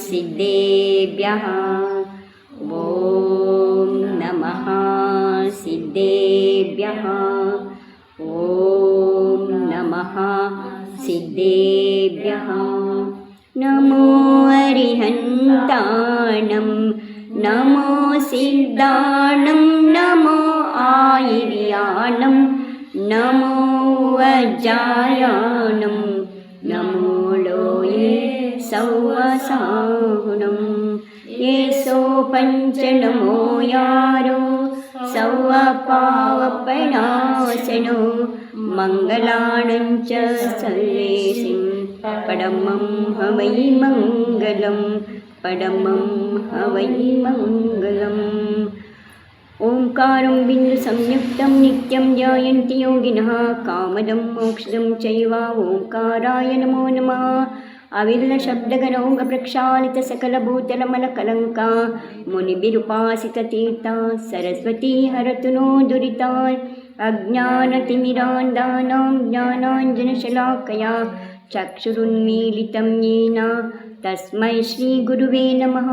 ಸಿದ್ಧೇಭ್ಯಃ ಓಂ ನಮಃ ಸಿದ್ಧೇಭ್ಯಃ ಓಂ ನಮಃ ಸಿದ್ಧೇಭ್ಯಃ ನಮೋ ಅರಿಹಂತಾಣಂ ನಮೋ ಸಿದ್ಧಾಣಂ ನಮೋ ಆಯಿರ್ಯಾಣಂ ನಮೋ ವಜ್ರಾಯಾಣಂ ನಮೋ ಲೋಯೇ ಸೌವಸಾಹುಣಂ ಯೇಸೋ ಪಂಚನಮೋ ಯಾರೋ ಸೌವ ಪಾವಪನಾಶನೋ ಮಂಗಲಾಣಂಚ ಸರ್ವೇಸಿಂ ಪಡಮಂ ಹವೈ ಮಂಗಲಂ ಪಡಮಂ ಹವೈ ಮಂಗಲಂ ಓಂಕಾರಂ ಬಿಂದು ಸಂಯುಕ್ತಂ ನಿತ್ಯಂ ಧ್ಯಾಯಂತಿ ಯೋಗಿನಃ ಕಾಮದಂ ಮೋಕ್ಷದಂ ಚೈವ ಓಂಕಾರಾಯ ನಮೋ ನಮಃ ಅವಿರಲ ಶಬ್ದಗನೌಂಗ ಪ್ರಕ್ಷಾಳಿತ ಸಕಲಭೂತಲಮಲಕಲಂಕ ಮುನಿಭಿರುಪಾಸಿತ ತೀರ್ಥ ಸರಸ್ವತಿ ಹರತು ನೋ ದುರಿತಾ ಅಜ್ಞಾನತಿಮಿರಾಂಧಾನಾಂ ಜ್ಞಾನಾಂಜನಶಲಾಕಯಾ ಚಕ್ಷುರುನ್ಮೀಲಿತಂ ಯೇನ ತಸ್ಮೈ ಶ್ರೀ ಗುರುವೇ ನಮಃ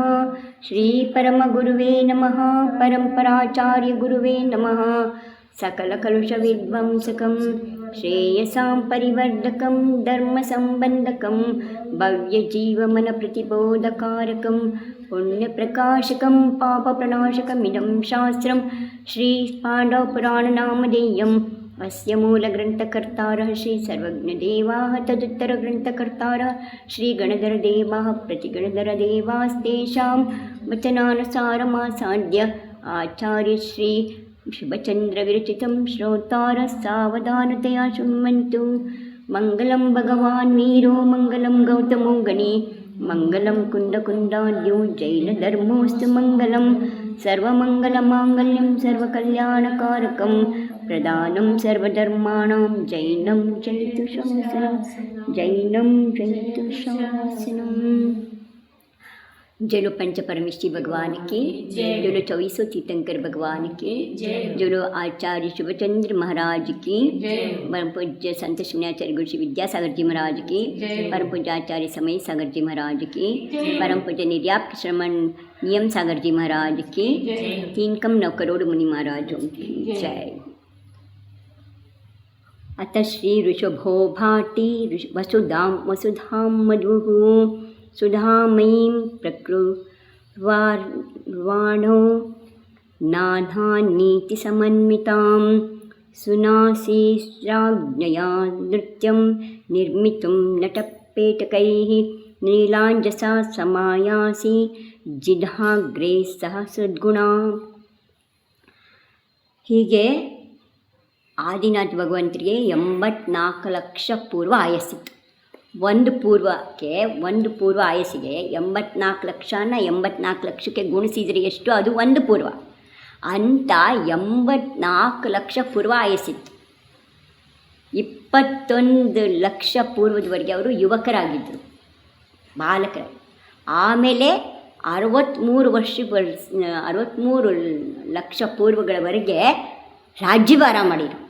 ಶ್ರೀ ಪರಮಗುರುವೇ ನಮಃ ಪರಂಪರಾಚಾರ್ಯ ಗುರುವೇ ನಮಃ ಸಕಲ ಕಲುಷ ವಿಧ್ವಂಸಕಂ ಶ್ರೇಯಸಾಂ ಪರಿವರ್ಧಕಂ ಧರ್ಮ ಸಂಬಂಧಕಂ ಭವ್ಯ ಜೀವಮನ ಪ್ರತಿಬೋಧಕಾರಕಂ ಪುಣ್ಯ ಪ್ರಕಾಶಕಂ ಪಾಪ ಪ್ರಣಾಶಕಮಿದಂ ಶಾಸ್ತ್ರಂ ಶ್ರೀ ಪಾಂಡವ ಪುರಾಣ ನಾಮಧೇಯಂ ಅಸ್ಯ ಮೂಲಗ್ರಂಥಕರ್ತಾರः ಶ್ರೀ ಸರ್ವಜ್ಞದೇವಾः ತದುತ್ತರಗ್ರಂಥಕರ್ತಾರः ಶ್ರೀ ಗಣಧರದೇವಾः प्रतिगणधरदेवास्तेषां वचनानुसारमासाद्य आचार्य श्री शुभचन्द्रविरचितं श्रोतारः सावधानतया शृण्वन्तु मङ्गलं भगवान् वीरो मङ्गलं गौतमो गणे मङ्गलं कुन्दकुन्दाद्यो जैनधर्मोऽस्तु मङ्गलं सर्वमङ्गलमाङ्गल्यं सर्वकल्याणकारकं प्रदानं सर्वधर्माणां जैनं जयतु शासनं जैनं जयतु शासनं। जय पंच परमेश्वरी भगवान की जय, 24 तीर्थंकर भगवान की जय, आचार्य शुभचंद्र महाराज की परम पूज्य संत शिवनाचार्य गुरु श्री विद्यासागर जी महाराज की परम पूज्य आचार्य समय सागर जी महाराज की परम पूज्य निर्याप्त श्रमण नियम सागर जी महाराज की 3 करोड़ मुनि महाराजों की जय। अत श्री ऋषभो भाटी वसुधां मधुः सुधामयीं प्रकृर्वाणो नाधानीतिसमन्वितां सुनासीस्राज्ञया नृत्यं निर्मितुं नटपेटकैः नीलाञ्जसा समायासि जिह्वाग्रे सह सद्गुणा। ಹೀಗೆ ಆದಿನಾಥ ಭಗವಂತರಿಗೆ 84 ಲಕ್ಷ ಪೂರ್ವ ಆಯಸ್ಸಿತ್ತು. ಒಂದು ಪೂರ್ವ ಆಯಸ್ಸಿಗೆ 84 ಲಕ್ಷನ 84 ಲಕ್ಷಕ್ಕೆ ಗುಣಿಸಿದರೆ ಎಷ್ಟು? ಅದು ಒಂದು ಪೂರ್ವ ಅಂತ 84 ಲಕ್ಷ ಪೂರ್ವ ಆಯಸ್ಸಿತ್ತು. 21 ಲಕ್ಷ ಪೂರ್ವದವರೆಗೆ ಅವರು ಯುವಕರಾಗಿದ್ದರು, ಬಾಲಕರಾಗಿ. ಆಮೇಲೆ 63 ಲಕ್ಷ ಪೂರ್ವಗಳವರೆಗೆ ರಾಜ್ಯಭಾರ ಮಾಡಿದರು.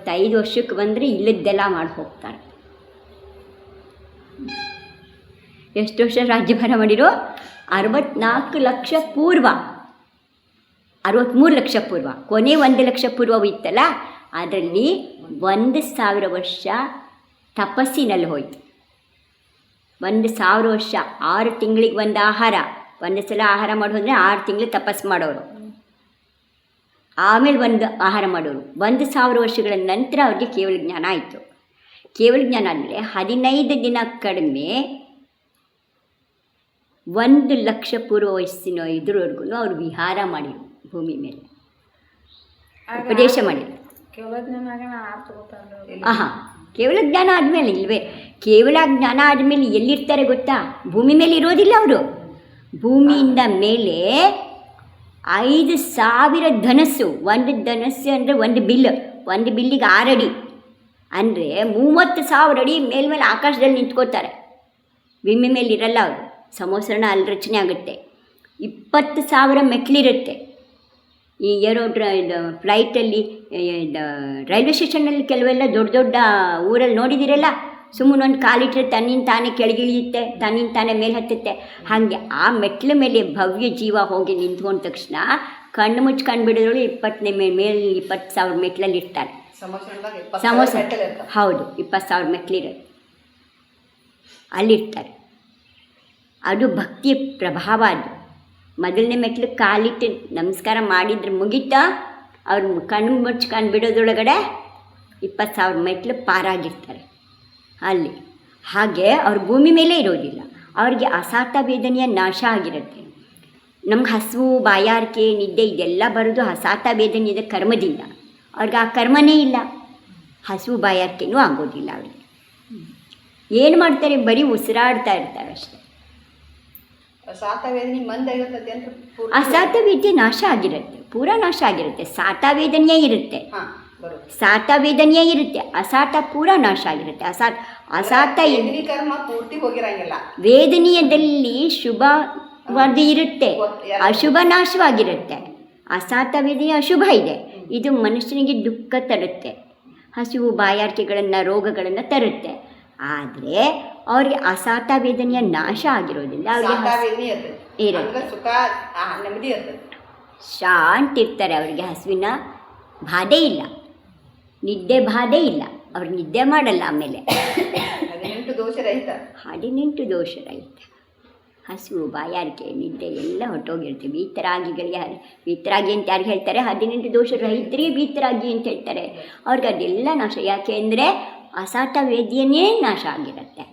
5 ವರ್ಷಕ್ಕೆ ಬಂದರೆ ಇಲ್ಲದ್ದೆಲ್ಲ ಮಾಡಿ ಹೋಗ್ತಾರೆ. ಎಷ್ಟು ವರ್ಷ ರಾಜ್ಯಭಾರ ಮಾಡಿರೋ? 64 ಲಕ್ಷ ಪೂರ್ವ, 63 ಲಕ್ಷ ಪೂರ್ವ, ಕೊನೆ 1 ಲಕ್ಷ ಪೂರ್ವವು ಇತ್ತಲ್ಲ, ಅದರಲ್ಲಿ 1000 ವರ್ಷ ತಪಸ್ಸಿನಲ್ಲಿ ಹೋಯಿತು. 1000 ವರ್ಷ 6 ತಿಂಗಳಿಗೆ ಒಂದು ಆಹಾರ, ಒಂದು ಸಲ ಆಹಾರ ಮಾಡೋದ್ರೆ 6 ತಿಂಗಳು ತಪಸ್ಸು ಮಾಡೋರು, ಆಮೇಲೆ ಒಂದು ಆಹಾರ ಮಾಡೋರು. 1000 ವರ್ಷಗಳ ನಂತರ ಅವ್ರಿಗೆ ಕೇವಲ ಜ್ಞಾನ ಆಯಿತು. ಕೇವಲ ಜ್ಞಾನ ಆದಮೇಲೆ 15 ದಿನ ಕಡಿಮೆ 1 ಲಕ್ಷ ಪೂರ್ವ ವಯಸ್ಸಿನ ಇದ್ರವರೆಗೂ ಅವರು ವಿಹಾರ ಮಾಡಿರು, ಭೂಮಿ ಮೇಲೆ ಉಪದೇಶ ಮಾಡಿರು. ಕೇವಲ ಜ್ಞಾನ ಆದಮೇಲೆ ಇಲ್ವೇ, ಕೇವಲ ಜ್ಞಾನ ಆದಮೇಲೆ ಎಲ್ಲಿರ್ತಾರೆ ಗೊತ್ತಾ? ಭೂಮಿ ಮೇಲೆ ಇರೋದಿಲ್ಲ ಅವರು. ಭೂಮಿಯಿಂದ ಮೇಲೆ 5000 ಧನಸ್ಸು, ಒಂದು ಧನಸ್ಸು ಅಂದರೆ ಒಂದು ಬಿಲ್ಲಿಗೆ 6 ಅಡಿ ಅಂದರೆ 30,000 ಅಡಿ ಮೇಲ್ಮೇಲೆ ಆಕಾಶದಲ್ಲಿ ನಿಂತ್ಕೋತಾರೆ. ಭೂಮಿ ಮೇಲೆ ಇರಲ್ಲ ಅವರು, ಸಮೋಸರಣ ಅಲ್ಲಿ ರಚನೆ ಆಗುತ್ತೆ. 20,000 ಮೆಟ್ಲಿರುತ್ತೆ. ಈ ಇದು ಫ್ಲೈಟಲ್ಲಿ ರೈಲ್ವೆ ಸ್ಟೇಷನಲ್ಲಿ ಕೆಲವೆಲ್ಲ ದೊಡ್ಡ ದೊಡ್ಡ ಊರಲ್ಲಿ ನೋಡಿದ್ದೀರಲ್ಲ, ಸುಮ್ಮನೆ ಒಂದು ಕಾಲಿಟ್ಟರೆ ತನ್ನಿಂದ ತಾನೇ ಕೆಳಗಿಳಿಯುತ್ತೆ, ತನ್ನಿಂದ ತಾನೇ ಮೇಲೆ ಹತ್ತುತ್ತೆ. ಹಾಗೆ ಆ ಮೆಟ್ಲ ಮೇಲೆ ಭವ್ಯ ಜೀವ ಹೋಗಿ ನಿಂತ್ಕೊಂಡ ತಕ್ಷಣ ಕಣ್ಣು ಮುಚ್ಕೊಂಡು ಬಿಡೋದ್ರೊಳು 20 ಮೇಲೆ 20,000 ಮೆಟ್ಲಲ್ಲಿ ಇರ್ತಾರೆ. ಸಮೋಸ ಹೌದು, 20,000 ಮೆಟ್ಲಿರುತ್ತೆ, ಅಲ್ಲಿರ್ತಾರೆ. ಅದು ಭಕ್ತಿಯ ಪ್ರಭಾವ. ಅದು ಮೊದಲನೇ ಮೆಟ್ಲು ಕಾಲಿಟ್ಟು ನಮಸ್ಕಾರ ಮಾಡಿದ್ರೆ ಮುಗಿತಾ ಅವ್ರು ಕಣ್ಣು ಮುಚ್ಕೊಂಡು ಬಿಡೋದ್ರೊಳಗಡೆ 20,000 ಮೆಟ್ಲು ಪಾರಾಗಿರ್ತಾರೆ ಅಲ್ಲಿ. ಹಾಗೆ ಅವ್ರು ಭೂಮಿ ಮೇಲೆ ಇರೋದಿಲ್ಲ, ಅವ್ರಿಗೆ ಅಸಾತ ವೇದನೆಯ ನಾಶ ಆಗಿರುತ್ತೆ. ನಮ್ಗೆ ಹಸಿವು, ಬಾಯಾರಿಕೆ, ನಿದ್ದೆ ಇದೆಲ್ಲ ಬರೋದು ಅಸಾತ ವೇದನೆಯ ಕರ್ಮದಿಂದ. ಅವ್ರಿಗೆ ಆ ಕರ್ಮನೇ ಇಲ್ಲ, ಹಸಿವು ಬಾಯಾರಿಕೆನೂ ಆಗೋದಿಲ್ಲ. ಅವರಿಗೆ ಏನು ಮಾಡ್ತಾರೆ, ಬರೀ ಉಸಿರಾಡ್ತಾ ಇರ್ತಾರೆ ಅಷ್ಟೇ. ಅಸಾತ ವೇದನೆ ನಾಶ ಆಗಿರುತ್ತೆ, ಪೂರಾ ನಾಶ ಆಗಿರುತ್ತೆ. ಸಾತ ವೇದನೆಯೇ ಇರುತ್ತೆ, ಸಾತ ವೇದನೆಯೇ ಇರುತ್ತೆ, ಅಸಾತ ಪೂರಾ ನಾಶ ಆಗಿರುತ್ತೆ. ಅಸಾತ ವೇದನೆಯದಲ್ಲಿ ಶುಭವಾದ ಇರುತ್ತೆ, ಅಶುಭ ನಾಶವಾಗಿರುತ್ತೆ. ಅಸಾತ ವೇದನೆ ಅಶುಭ ಇದೆ, ಇದು ಮನುಷ್ಯನಿಗೆ ದುಃಖ ತರುತ್ತೆ, ಹಸಿವು ಬಾಯಾರಿಕೆಗಳನ್ನು, ರೋಗಗಳನ್ನು ತರುತ್ತೆ. ಆದರೆ ಅವ್ರಿಗೆ ಅಸಾತ ವೇದನೆಯ ನಾಶ ಆಗಿರೋದ್ರಿಂದ ಅವ್ರಿಗೆ ಇರುತ್ತೆ, ಶಾಂತಿ ಇರ್ತಾರೆ. ಅವರಿಗೆ ಹಸುವಿನ ಬಾಧೆ ಇಲ್ಲ, ನಿದ್ದೆ ಬಾಧೆ ಇಲ್ಲ, ಅವ್ರು ನಿದ್ದೆ ಮಾಡಲ್ಲ. ಆಮೇಲೆ 18 ದೋಷ ರಹಿತ, ಹಸಿವು ಬಾಯಾರಿಕೆ ನಿದ್ದೆ ಎಲ್ಲ ಹೊಟ್ಟೋಗಿರ್ತೀವಿ. ವೀತರಾಗಿ ಅಂತ ಯಾರು ಹೇಳ್ತಾರೆ, 18 ದೋಷ ರಹಿತರಿಗೆ ವೀತರಾಗಿ ಅಂತ ಹೇಳ್ತಾರೆ. ಅವ್ರಿಗೆ ಅದೆಲ್ಲ ನಾಶ. ಯಾಕೆ ಅಂದರೆ ಅಸಾತ ವೇದ್ಯನೇ ನಾಶ ಆಗಿರುತ್ತೆ.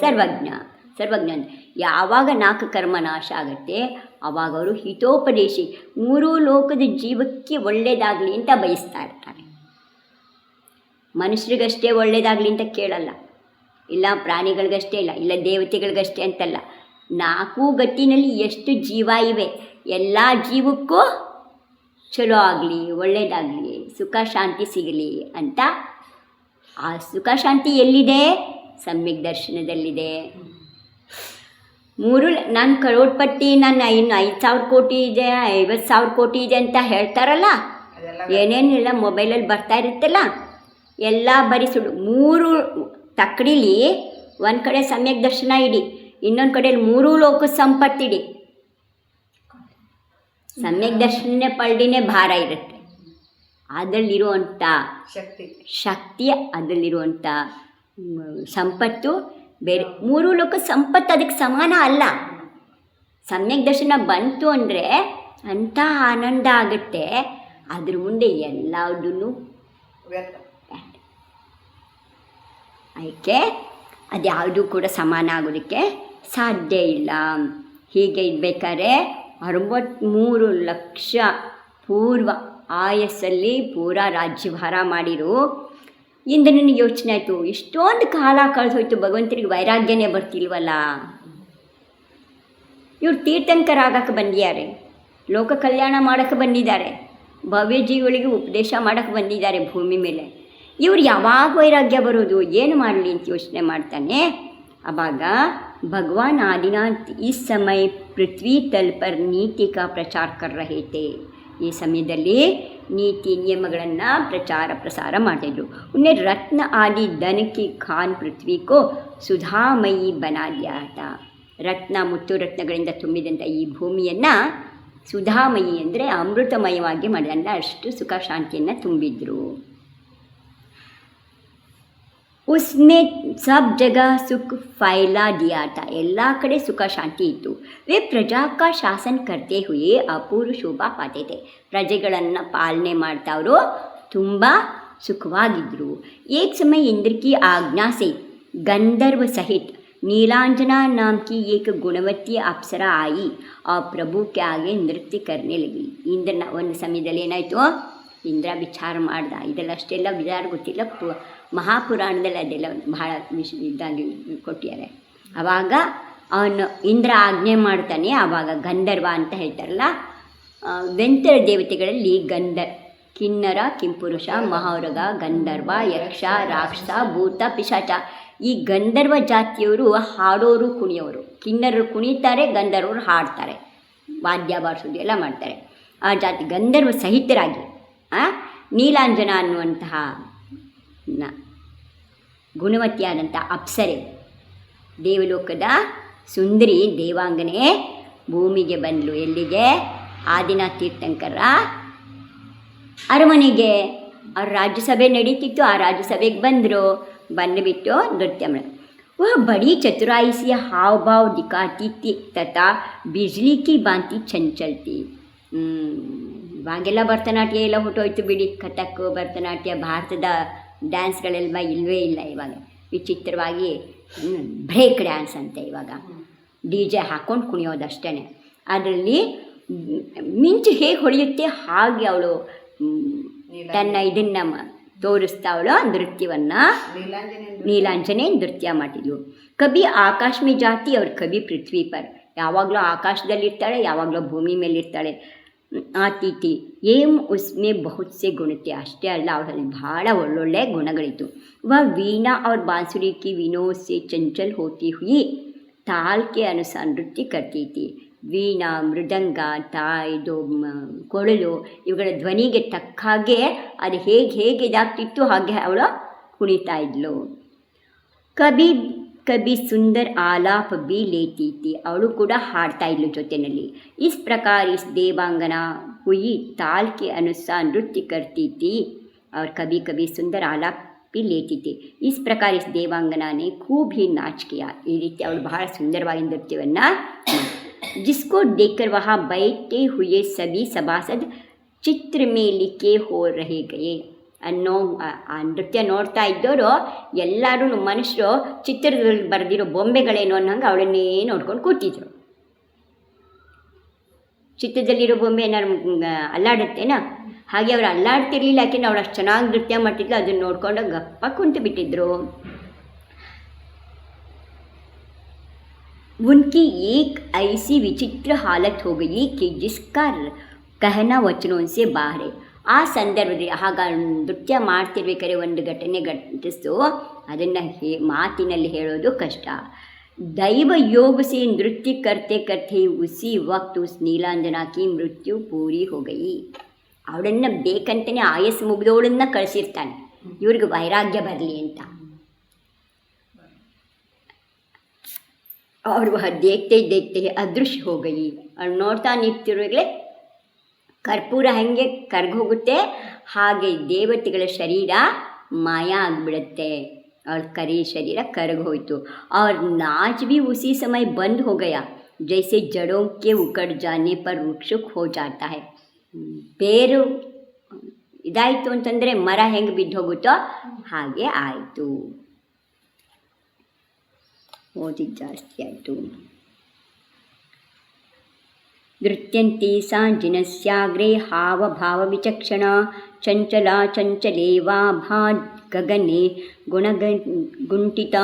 ಸರ್ವಜ್ಞ ಅಂದರೆ ಯಾವಾಗ 4 ಕರ್ಮ ನಾಶ ಆಗುತ್ತೆ ಆವಾಗ ಅವರು ಹಿತೋಪದೇಶಿ, 3 ಲೋಕದ ಜೀವಕ್ಕೆ ಒಳ್ಳೆಯದಾಗಲಿ ಅಂತ ಬಯಸ್ತಾ ಇರ್ತಾರೆ. ಮನುಷ್ಯರಿಗಷ್ಟೇ ಒಳ್ಳೆಯದಾಗಲಿ ಅಂತ ಕೇಳಲ್ಲ, ಇಲ್ಲ ಪ್ರಾಣಿಗಳಿಗಷ್ಟೇ ಇಲ್ಲ ದೇವತೆಗಳಿಗಷ್ಟೇ ಅಂತಲ್ಲ. 4 ಗಟ್ಟಿನಲ್ಲಿ ಎಷ್ಟು ಜೀವ ಇವೆ, ಎಲ್ಲ ಜೀವಕ್ಕೂ ಚಲೋ ಆಗಲಿ, ಒಳ್ಳೆಯದಾಗಲಿ, ಸುಖ ಶಾಂತಿ ಸಿಗಲಿ ಅಂತ. ಆ ಸುಖ ಶಾಂತಿ ಎಲ್ಲಿದೆ? ಸಮ್ಯಕ್ ದರ್ಶನದಲ್ಲಿದೆ. ನಾನು ಕರೋಡ್ಪಟ್ಟಿ, ನಾನು 5,000 ಕೋಟಿ ಇದೆ, 50,000 ಕೋಟಿ ಇದೆ ಅಂತ ಹೇಳ್ತಾರಲ್ಲ, ಏನೇನಿಲ್ಲ ಮೊಬೈಲಲ್ಲಿ ಬರ್ತಾ ಇರುತ್ತಲ್ಲ, ಎಲ್ಲ ಬರೀ ಸುಳ್ಳು. 3 ತಕ್ಕಡಿಲಿ ಒಂದು ಕಡೆ ಸಮ್ಯಕ್ ದರ್ಶನ ಇಡಿ, ಇನ್ನೊಂದು ಕಡೆಯಲ್ಲಿ 3 ಲೋಕ ಸಂಪತ್ತಿಡಿ. ಸಮ್ಯಕ್ ದರ್ಶನ ಪಲ್ಡಿನೇ ಭಾರ ಇರುತ್ತೆ, ಅದರಲ್ಲಿರುವಂಥ ಶಕ್ತಿ, ಅದರಲ್ಲಿರುವಂಥ ಸಂಪತ್ತು ಬೇರೆ. 3 ಲೋಕ ಸಂಪತ್ತು ಅದಕ್ಕೆ ಸಮಾನ ಅಲ್ಲ. ಸಮ್ಯಕ್ ದರ್ಶನ ಬಂತು ಅಂದರೆ ಅಂಥ ಆನಂದ ಆಗುತ್ತೆ, ಅದ್ರ ಮುಂದೆ ಎಲ್ಲದೂ ಅದಕ್ಕೆ ಅದ್ಯಾವುದೂ ಕೂಡ ಸಮಾನ ಆಗೋದಕ್ಕೆ ಸಾಧ್ಯ ಇಲ್ಲ. ಹೀಗೆ ಇರಬೇಕಾದ್ರೆ 63 ಲಕ್ಷ ಪೂರ್ವ ಆಯಸ್ಸಲ್ಲಿ ಪೂರಾ ರಾಜ್ಯಭಾರ ಮಾಡಿರು. ಇಂದು ನನಗೆ ಯೋಚನೆ ಆಯಿತು, ಇಷ್ಟೊಂದು ಕಾಲ ಕಳೆದೋಯ್ತು, ಭಗವಂತರಿಗೆ ವೈರಾಗ್ಯನೇ ಬರ್ತಿಲ್ವಲ್ಲ. ಇವ್ರು ತೀರ್ಥಂಕರಾಗಕ್ಕೆ ಬಂದಿದ್ದಾರೆ, ಲೋಕ ಕಲ್ಯಾಣ ಮಾಡೋಕ್ಕೆ ಬಂದಿದ್ದಾರೆ, ಭವ್ಯ ಜೀವಿಗಳಿಗೆ ಉಪದೇಶ ಮಾಡೋಕ್ಕೆ ಬಂದಿದ್ದಾರೆ ಭೂಮಿ ಮೇಲೆ. ಇವ್ರು ಯಾವಾಗ ವೈರಾಗ್ಯ ಬರೋದು, ಏನು ಮಾಡಲಿ ಅಂತ ಯೋಚನೆ ಮಾಡ್ತಾನೆ. ಆವಾಗ ಭಗವಾನ್ ಆದಿನಾಥ್ ಈ ಸಮಯ ಪೃಥ್ವಿ ತಲ್ ಪರ್ ನೀತಿ ಕಾ ಪ್ರಚಾರ ಕರ್ ರಹೇ ಥೇ. ಈ ಸಮಯದಲ್ಲಿ ನೀತಿ ನಿಯಮಗಳನ್ನು ಪ್ರಸಾರ ಮಾಡ್ತಿದ್ರು. ಉನ್ನೆ ರತ್ನ ಆದಿ ಧನ ಕಿ ಖಾನ್ ಪೃಥ್ವಿ ಕೋ ಸುಧಾಮಯಿ ಬನಾ ದಿಯಾ ಥಾ. ರತ್ನ ಮುತ್ತು ರತ್ನಗಳಿಂದ ತುಂಬಿದಂಥ ಈ ಭೂಮಿಯನ್ನು ಸುಧಾಮಯಿ ಅಂದರೆ ಅಮೃತಮಯವಾಗಿ ಮಾಡಿದ, ಅಷ್ಟು ಸುಖ ಶಾಂತಿಯನ್ನು ತುಂಬಿದ್ರು. ಉಸ್ಮೆ ಸಬ್ ಜಗ ಸುಖ ಫೈಲಾ ದಿಯಾ ಥಾ. ಎಲ್ಲ ಕಡೆ ಸುಖ ಶಾಂತಿ ಇತ್ತು. ವೇ ಪ್ರಜಾ ಕಾ ಶಾಸನ ಕರ್ತೆ ಹುಯೇ ಅಪೂರ್ವ ಶೋಭಾ ಪಾತೆ ಥೇ. ಪ್ರಜೆಗಳನ್ನು ಪಾಲನೆ ಮಾಡ್ತಾವರು ತುಂಬ ಸುಖವಾಗಿದ್ದರು. ಏಕ ಸಮಯ ಇಂದ್ರ ಕಿ ಆಜ್ಞಾ ಸೆ ಗಂಧರ್ವ ಸಹಿತ नीलांजना नाम की एक गुणवती अप्सरा आई और प्रभु के आगे नृत्य करने लगी. ಇಂದ್ರನ ಒಂದು ಸಮಯದಲ್ಲಿ ಏನಾಯಿತು, ಇಂದ್ರ ವಿಚಾರ ಮಾಡ್ದ. ಇದೆಲ್ಲ ಅಷ್ಟೆಲ್ಲ ವಿಚಾರ ಗೊತ್ತಿಲ್ಲ, ಮಹಾಪುರಾಣದಲ್ಲಿ ಅದೆಲ್ಲ ಬಹಳ ಇದಾಗಿ ಕೊಟ್ಟಿದ್ದಾರೆ. ಆವಾಗ ಅವನು ಇಂದ್ರ ಆಜ್ಞೆ ಮಾಡ್ತಾನೆ. ಆವಾಗ ಗಂಧರ್ವ ಅಂತ ಹೇಳ್ತಾರಲ್ಲ, ವೆಂತರ ದೇವತೆಗಳಲ್ಲಿ ಕಿನ್ನರ, ಕಿಂಪುರುಷ, ಮಹೌರಗ, ಗಂಧರ್ವ, ಯಕ್ಷ, ರಾಕ್ಷಸ, ಭೂತ, ಪಿಶಾಚ. ಈ ಗಂಧರ್ವ ಜಾತಿಯವರು ಹಾಡೋರು, ಕುಣಿಯೋರು. ಕಿನ್ನರರು ಕುಣಿತಾರೆ, ಗಂಧರ್ವರು ಹಾಡ್ತಾರೆ, ವಾದ್ಯ ಬಾರಿಸೋದು ಎಲ್ಲ ಮಾಡ್ತಾರೆ. ಆ ಜಾತಿ ಗಂಧರ್ವ ಸಹಿತರಾಗಿ ನೀಲಾಂಜನ ಅನ್ನುವಂತಹ ಗುಣವತಿಯಾದಂಥ ಅಪ್ಸರೆ, ದೇವಲೋಕದ ಸುಂದರಿ ದೇವಾಂಗನೆ ಭೂಮಿಗೆ ಬಂದಳು. ಎಲ್ಲಿಗೆ? ಆದಿನಾಥ ತೀರ್ಥಂಕರ ಅರಮನೆಗೆ. ಅವ್ರ ರಾಜ್ಯಸಭೆ ನಡೀತಿತ್ತು, ಆ ರಾಜ್ಯಸಭೆಗೆ ಬಂದರು. ಬಂದುಬಿಟ್ಟು ನೃತ್ಯ ಮಾಡಿ वह बड़ी चतुराई से हाव भाव दिखाती थी तथा बिजली की भांति चंचल थी. ಇವಾಗೆಲ್ಲ ಭರತನಾಟ್ಯ ಎಲ್ಲ ಹುಟ್ಟೋಯ್ತು ಬಿಡಿ. ಕಥಕ್, ಭರತನಾಟ್ಯ, ಭಾರತದ ಡ್ಯಾನ್ಸ್ಗಳೆಲ್ಲ ಇಲ್ಲವೇ ಇಲ್ಲ ಇವಾಗ. ವಿಚಿತ್ರವಾಗಿ ಬ್ರೇಕ್ ಡ್ಯಾನ್ಸ್ ಅಂತ ಇವಾಗ DJ ಹಾಕ್ಕೊಂಡು ಕುಣಿಯೋದಷ್ಟೇ. ಅದರಲ್ಲಿ ಮಿಂಚು ಹೇಗೆ ಹೊಳೆಯುತ್ತೆ ಹಾಗೆ ಅವಳು ತನ್ನ ಇದನ್ನು ತೋರಿಸ್ತಾವಳು. ನೃತ್ಯವನ್ನು ನೀಲಾಂಜನೆ ನೃತ್ಯ ಮಾಡಿದ್ಲು. ಕಬಿ ಆಕಾಶ ಮೇ ಜಾತಿ ಅವ್ರ ಕಬಿ ಪೃಥ್ವಿ ಪರ್. ಯಾವಾಗಲೂ ಆಕಾಶದಲ್ಲಿರ್ತಾಳೆ, ಯಾವಾಗಲೂ ಭೂಮಿ ಮೇಲಿರ್ತಾಳೆ. ಆತೀತಿ ಏಂ ಉಸ್ಮೆ ಬಹುತ್ ಸೆ ಗುಣತೆ. ಅಷ್ಟೇ ಅಲ್ಲ, ಅವರಲ್ಲಿ ಭಾಳ ಒಳ್ಳೊಳ್ಳೆ ಗುಣಗಳಿತ್ತು. वह वीणा और बांसुरी की विनोद से चंचल होती हुई ताल के अनुसार नृत्य करती थी. ವೀಣಾ, ಮೃದಂಗ, ತಾಯ್ದು, ಕೊಳಲು ಇವುಗಳ ಧ್ವನಿಗೆ ತಕ್ಕ ಹಾಗೆ ಅದು ಹೇಗೆ ಇದಾಗ್ತಿತ್ತು ಹಾಗೆ ಅವಳು ಕುಣಿತಾ ಇದ್ಲು. ಕಬಿ ಕಬಿ ಸುಂದರ್ ಆಲಾಪ ಬಿ ಲೇತೀತಿ. ಅವಳು ಕೂಡ ಹಾಡ್ತಾ ಇದ್ಲು ಜೊತೆಯಲ್ಲಿ. ಇಸ್ ಪ್ರಕಾರ ಇಸ್ ದೇವಾಂಗನಾ ಹುಯಿ ತಾಲ್ ಕೆ ಅನುಸಾರ ನೃತ್ಯ ಕರ್ತಿ ಥಿ और कभी कभी सुंदर आलाप भी लेती थी. इस प्रकार इस देवांगना ने खूब ही नाच किया. ಈ ರೀತಿ ಅವಳು ಬಹಳ ಸುಂದರವಾಗಿ ನೃತ್ಯವನ್ನು जिसको देखकर वहाँ बैठे हुए सभी सभासद चित्र में लिखे हो रहे गए. ಅನ್ನೋ ಆ ನೃತ್ಯ ನೋಡ್ತಾ ಇದ್ದವರು ಎಲ್ಲರೂ ಮನುಷ್ಯರು ಚಿತ್ರದಲ್ಲಿ ಬರೆದಿರೋ ಬೊಂಬೆಗಳೇನೋ ಅನ್ನೋಂಗೆ ಅವಳನ್ನೇ ನೋಡ್ಕೊಂಡು ಕೂತಿದ್ರು. ಚಿತ್ರದಲ್ಲಿರೋ ಬೊಂಬೆ ಏನಾರು ಅಲ್ಲಾಡುತ್ತೇನೋ ಹಾಗೆ ಅವ್ರು ಅಲ್ಲಾಡ್ತಿರ್ಲಿಲ್ಲ. ಯಾಕೆಂದ್ರೆ ಅವಳು ಅಷ್ಟು ಚೆನ್ನಾಗಿ ನೃತ್ಯ ಮಾಡ್ತಿದ್ಲು. ಅದನ್ನು ನೋಡ್ಕೊಂಡು ಗಪ್ಪ ಕುಂತು ಬಿಟ್ಟಿದ್ರು. उनकी एक ऐसी विचित्र हालत हो गई कि जिसका कहना वचनों से बाहर है. ಆ ಸಂದರ್ಭದಲ್ಲಿ ಆಗ ನೃತ್ಯ ಮಾಡ್ತಿರ್ಬೇಕಾದ್ರೆ ಒಂದು ಘಟನೆ ಘಟಿಸ್ತು. ಅದನ್ನು ಮಾತಿನಲ್ಲಿ ಹೇಳೋದು ಕಷ್ಟ. दैव योग से नृत्य करते करते उसी वक्त उस नीलांजना की मृत्यु पूरी हो गई. ಅವಳನ್ನು ಬೇಕಂತಲೇ ಆಯಸ್ಸು ಮುಗಿದವಳನ್ನ ಕಳಿಸಿರ್ತಾನೆ ಇವ್ರಿಗೆ ವೈರಾಗ್ಯ ಬರಲಿ ಅಂತ. और वह देखते ही देखते ही अदृश्य हो गई. ಅವ್ರು ನೋಡ್ತಾ ನಿಂತಿರುವಾಗಲೇ ಕರ್ಪೂರ ಹೆಂಗೆ ಕರ್ಗೋಗುತ್ತೆ ಹಾಗೆ ದೇವತೆಗಳ ಶರೀರ ಮಾಯ ಆಗಿಬಿಡುತ್ತೆ. ಅವ್ರ ಕರಿ ಶರೀರ ಕರಗೋಯ್ತು. और नाच भी उसी समय बंद हो गया जैसे जड़ों के उखड़ जाने पर वृक्ष हो जाता है. ಬೇರು ಇದಾಯಿತು ಅಂತಂದರೆ ಮರ ಹೆಂಗೆ ಬಿದ್ದು ಹೋಗುತ್ತೋ ಹಾಗೆ ಆಯಿತು. ಓದಿದ್ದು ಜಾಸ್ತಿ ಆಯಿತು. ನೃತ್ಯಂತಿ ಸಾ ಜಿನಸ್ಯಾಗ್ರೆ ಹಾವಭಾವ ವಿಚಕ್ಷಣ ಚಂಚಲ ಚಂಚಲೇವಾ ಭಾದ್ ಗಗನೆ ಗುಣಗುಂಟಿತ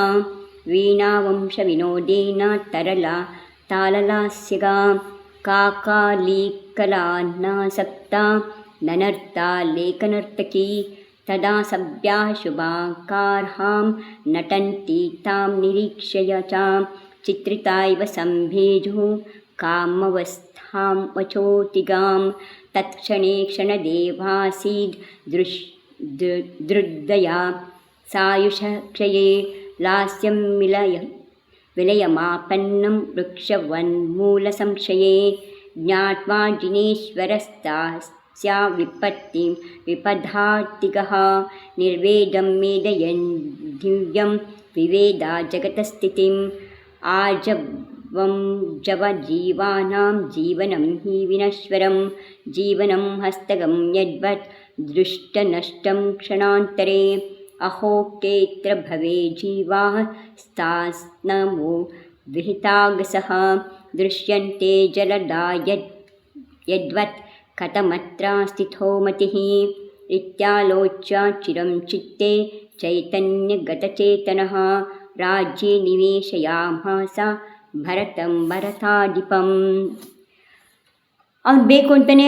ವೀಣಾವಂಶ ವಿನೋದೇನ ತರಲ ತಾಲಲಾಸ್ಯಗ ಕಾಕಾಲೀಕಲಾನಾಸಕ್ತ ನನರ್ತ ಲೇಖನರ್ತಕಿ तदा सभ्या शुभाकार्हां नटन्ति तां निरीक्ष्य च चित्रिता इव सम्भेजुः कामवस्थां वचोतिगां तत्क्षणे क्षणदेवासीद् दृग्दया सायुषः क्षये लास्यं विलयमापन्नं वृक्षवन्मूलसंशये ज्ञात्वा जिनेश्वरस्तास्या विपत्तिं विपधातिगः निर्वेदं मेदयन् दिव्यं विवेदा जगतस्थितिम् आजवं जवजीवानां जीवनं हि विनश्वरं जीवनं हस्तगं यद्वत् दृष्टनष्टं क्षणान्तरे अहो केऽत्र भवे जीवाः स्तास्नमो विहितागसः दृश्यन्ते जलदा यद्वत् कथमत्र स्थितो मतिः इत्यालोच्य चिरं चित्ते चैतन्यगतचेतनः राज्ये निवेशयामास भरतं भरताधिपं. ಅವನು ಬೇಕು ಅಂತಲೇ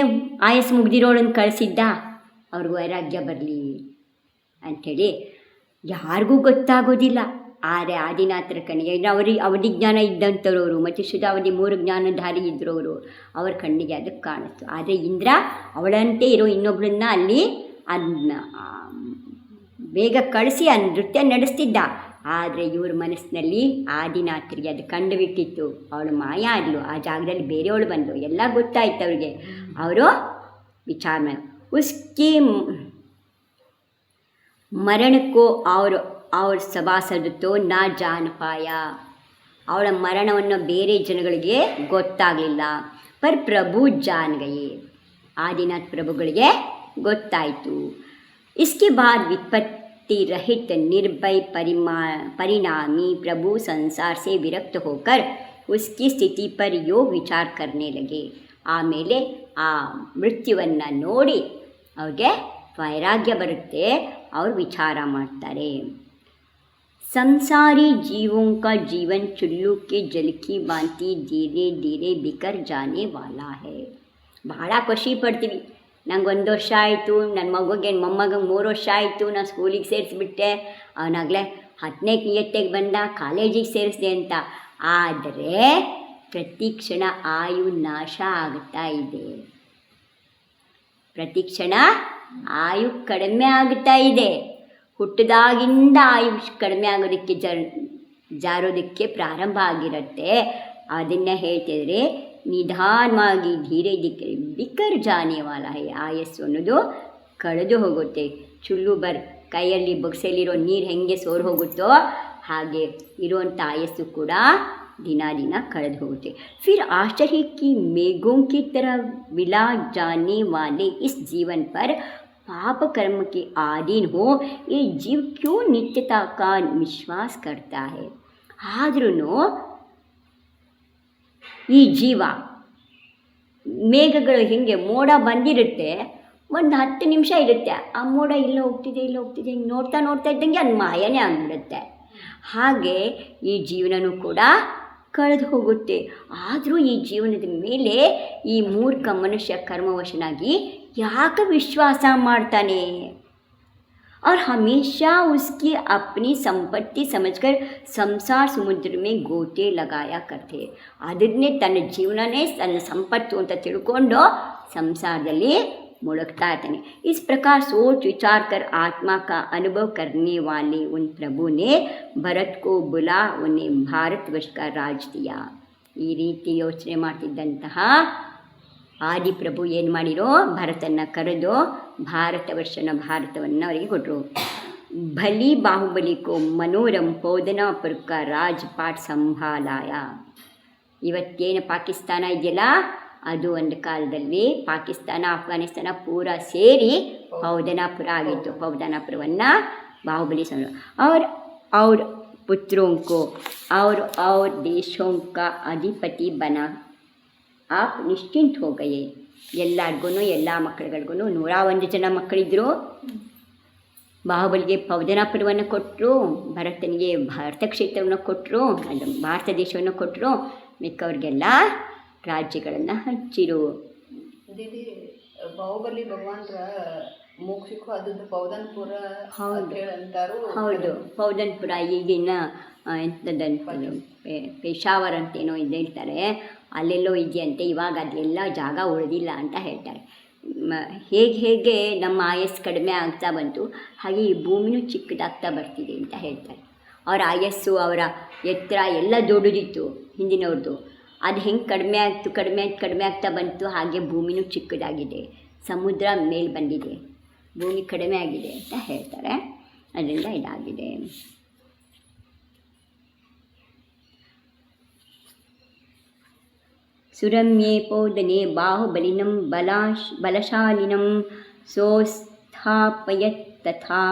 ಆಯಸ್ಸು ಮುಗ್ದಿರೋಳನ್ನು ಕಳಿಸಿದ್ದ ಅವ್ರಿಗೂ ವೈರಾಗ್ಯ ಬರಲಿ ಅಂಥೇಳಿ. ಯಾರಿಗೂ ಗೊತ್ತಾಗೋದಿಲ್ಲ. ಆದರೆ ಆದಿನಾಥರ ಕಣ್ಣಿಗೆ ಅವಧಿ ಜ್ಞಾನ ಇದ್ದಂಥವ್ರವರು ಮತ್ತು ಶುದ್ಧಾವಧಿ 3 ಜ್ಞಾನಧಾರಿ ಇದ್ದರವರು ಅವ್ರ ಕಣ್ಣಿಗೆ ಅದಕ್ಕೆ ಕಾಣಿಸ್ತು. ಆದರೆ ಇಂದ್ರ ಅವಳಂತೆ ಇರೋ ಇನ್ನೊಬ್ಬಳನ್ನ ಅಲ್ಲಿ ಅದನ್ನ ಬೇಗ ಕಳಿಸಿ ಆ ನೃತ್ಯ ನಡೆಸ್ತಿದ್ದ. ಆದರೆ ಇವ್ರ ಮನಸ್ಸಿನಲ್ಲಿ ಆದಿನಾಥರಿಗೆ ಅದು ಕಂಡು ಬಿಟ್ಟಿತ್ತು. ಅವಳು ಮಾಯ ಆದಳು, ಆ ಜಾಗದಲ್ಲಿ ಬೇರೆಯವಳು ಬಂದಳು, ಎಲ್ಲ ಗೊತ್ತಾಯ್ತು ಅವ್ರಿಗೆ. ಅವರು ವಿಚಾರ ಮಾಡಿ ಉಸ್ಕಿ ಮರಣಕ್ಕೂ ಅವ್ರ ಸಭಾಸದತ್ತೋ ನಾ ಜಾನಪಾಯ, ಅವಳ ಮರಣವನ್ನು ಬೇರೆ ಜನಗಳಿಗೆ ಗೊತ್ತಾಗಲಿಲ್ಲ. ಪರ್ ಪ್ರಭು ಜಾನ್ಗಯೇ, ಆದಿನಾಥ್ ಪ್ರಭುಗಳಿಗೆ ಗೊತ್ತಾಯಿತು. इसके बाद विपत्ति रहित निर्भय परिणामी प्रभु संसार से विरक्त होकर उसकी स्थिति पर योग विचार करने लगे. ಆಮೇಲೆ ಆ ಮೃತ್ಯುವನ್ನು ನೋಡಿ ಅವ್ರಿಗೆ ವೈರಾಗ್ಯ ಬರುತ್ತೆ, ಅವ್ರು ವಿಚಾರ ಮಾಡ್ತಾರೆ. संसारी जीवों का जीवन चुल्लू के जल की भांति धीरे धीरे बिखर जाने वाला है. ಬಹಳ ಖುಷಿ ಪಡ್ತೀವಿ, ನಂಗೆ 1 ವರ್ಷ ಆಯಿತು, ನನ್ನ ಮಗುಗೆ ಮೊಮ್ಮಗಂಗೆ 3 ವರ್ಷ ಆಯಿತು, ನಾನು ಸ್ಕೂಲಿಗೆ ಸೇರಿಸ್ಬಿಟ್ಟೆ, ಅವನಾಗಲೇ 10ನೇ ನಿಯತ್ತೆಗೆ ಬಂದ, ಕಾಲೇಜಿಗೆ ಸೇರಿಸಿದೆ ಅಂತ. ಆದರೆ ಪ್ರತಿ ಕ್ಷಣ ಆಯು ನಾಶ ಆಗ್ತಾ ಇದೆ, ಪ್ರತಿ ಕ್ಷಣ ಆಯು ಕಡಿಮೆ ಆಗ್ತಾ ಇದೆ. ಹುಟ್ಟಿದಾಗಿಂದ ಆಯುಷ್ ಕಡಿಮೆ ಆಗೋದಕ್ಕೆ ಜಾರೋದಕ್ಕೆ ಪ್ರಾರಂಭ ಆಗಿರುತ್ತೆ. ಅದನ್ನು ಹೇಳ್ತಿದ್ರೆ ನಿಧಾನವಾಗಿ ಧೀರೆ ಬಿಕ್ಕರ್ ಜಾನೇವಾಲ ಹೇ, ಆಯಸ್ಸು ಅನ್ನೋದು ಕಳೆದು ಹೋಗುತ್ತೆ. ಚುಲ್ಲು ಕೈಯಲ್ಲಿ ಬೊಕ್ಸೆಯಲ್ಲಿರೋ ನೀರು ಹೆಂಗೆ ಸೋರು ಹೋಗುತ್ತೋ ಹಾಗೆ ಇರುವಂಥ ಆಯಸ್ಸು ಕೂಡ ದಿನ ದಿನ ಕಳೆದು ಹೋಗುತ್ತೆ. ಫಿರ್ ಆಶ್ಚರ್ಯ ಕಿ ಮೇಘೋं की तरह विला जाने वाले इस जीवन पर पाप कर्म के आधीन हो ये जीव क्यों नित्यता का विश्वास करता है. ಆದ್ರೂ ಈ ಜೀವ ಮೇಘಗಳು ಹಿಂಗೆ ಮೋಡ ಬಂದಿರುತ್ತೆ, ಒಂದು 10 ನಿಮಿಷ ಇರುತ್ತೆ, ಆ ಮೋಡ ಇಲ್ಲೇ ಹೋಗ್ತಿದೆ ಹಿಂಗೆ ನೋಡ್ತಾ ಇದ್ದಂಗೆ ಅದು ಮಾಯನೇ ಆಗಿಬಿಡುತ್ತೆ. ಹಾಗೆ ಈ ಜೀವನವೂ ಕೂಡ ಕಳೆದು ಹೋಗುತ್ತೆ. ಆದರೂ ಈ ಜೀವನದ ಮೇಲೆ ಈ ಮೂರ್ಖ ಮನುಷ್ಯ ಕರ್ಮವಶನಾಗಿ ಯಾಕೆ ವಿಶ್ವಾಸ ಮಾಡ್ತಾನೆ. और हमेशा उसकी अपनी संपत्ति समझकर संसार समुद्र में गोते लगाया करते. ಅದನ್ನೇ ತನ್ನ ಜೀವನನೇ ತನ್ನ ಸಂಪತ್ತು ಅಂತ ತಿಳ್ಕೊಂಡು ಸಂಸಾರದಲ್ಲಿ मुड़कता इतने. इस प्रकार सोच विचार कर आत्मा का अनुभव करने वाले उन प्रभु ने भरत को बुला उन्हें भारतवर्ष का राज दिया. ಈ ರೀತಿ ಯೋಚನೆ ಮಾಡ್ತಿದ್ದಂತಹ ಆದಿಪ್ರಭು ಏನು ಮಾಡಿರೋ, ಭರತನ್ನು ಕರೆದು ಭಾರತವನ್ನು ಅವರಿಗೆ ಕೊಟ್ಟರು. ಭಲಿ ಬಾಹುಬಲಿ ಕೋ ಮನೋರಮ್ ಪೌದನಾಪುರ ಕಾ ರಾಜ್ಪಾಟ್ ಸಂಭಾಲಾಯ. ಇವತ್ತೇನು ಪಾಕಿಸ್ತಾನ ಇದೆಯಲ್ಲ, ಅದು ಒಂದು ಕಾಲದಲ್ಲಿ ಪಾಕಿಸ್ತಾನ ಅಫ್ಘಾನಿಸ್ತಾನ ಪೂರ ಸೇರಿ ಪೌದನಾಪುರ ಆಗಿತ್ತು. ಪೌದನಾಪುರವನ್ನು ಬಾಹುಬಲಿ और पुत्रों को और देशों का अधिपति बना आप निश्चिंत हो गए. ಎಲ್ಲರಿಗೂ ಎಲ್ಲ ಮಕ್ಕಳುಗಳಿಗೂ 101 ಜನ ಮಕ್ಕಳಿದ್ದರು. ಬಾಹುಬಲಿಗೆ ಪೌದನಾಪುರವನ್ನು ಕೊಟ್ಟರು, ಭರತನಿಗೆ ಭಾರತ ಕ್ಷೇತ್ರವನ್ನು ಕೊಟ್ಟರು, ಅದು ಭಾರತ ದೇಶವನ್ನು ಕೊಟ್ಟರು, ಮಿಕ್ಕವ್ರಿಗೆಲ್ಲ ರಾಜ್ಯಗಳನ್ನು ಹಂಚಿರು. ಬಾಹುಬಲಿ ಭಗವಾನ್ರ ಮೋಕ್ಷಕ್ಕೂ ಅದದ್ದು ಪೌದನ್ಪುರ ಅಂತಾರು. ಹೌದು, ಪೌದನ್ಪುರ ಈಗಿನ ಎಂಥದ್ದಂತ ಪೇಶಾವರ್ ಅಂತೇನೋ ಇದು ಹೇಳ್ತಾರೆ, ಅಲ್ಲೆಲ್ಲೋ ಇದೆಯಂತೆ. ಇವಾಗ ಅದೆಲ್ಲ ಜಾಗ ಉಳಿದಿಲ್ಲ ಅಂತ ಹೇಳ್ತಾರೆ. ಹೇಗೆ ನಮ್ಮ ಆಯಸ್ಸು ಕಡಿಮೆ ಆಗ್ತಾ ಬಂತು, ಹಾಗೆ ಈ ಭೂಮಿನೂ ಚಿಕ್ಕದಾಗ್ತಾ ಬರ್ತಿದೆ ಅಂತ ಹೇಳ್ತಾರೆ. ಅವರ ಆಯಸ್ಸು, ಅವರ ಎತ್ತರ ಎಲ್ಲ ದೊಡ್ಡದಿತ್ತು ಹಿಂದಿನವ್ರದ್ದು. ಅದು ಹೆಂಗೆ ಕಡಿಮೆ ಆಗ್ತಾ ಬಂತು, ಹಾಗೆ ಭೂಮಿನೂ ಚಿಕ್ಕದಾಗಿದೆ, ಸಮುದ್ರ ಮೇಲೆ ಬಂದಿದೆ, ಭೂಮಿ ಕಡಿಮೆ ಆಗಿದೆ ಅಂತ ಹೇಳ್ತಾರೆ. ಅದರಿಂದ ಇದಾಗಿದೆ. ಸುರಮ್ಯೆ ಪೌದನೆ ಬಾಹುಬಲಿನಂ ಬಲಶಾಲಿನಂ ಸೋಸ್ಥಾಪಯತ್ ತಥಾ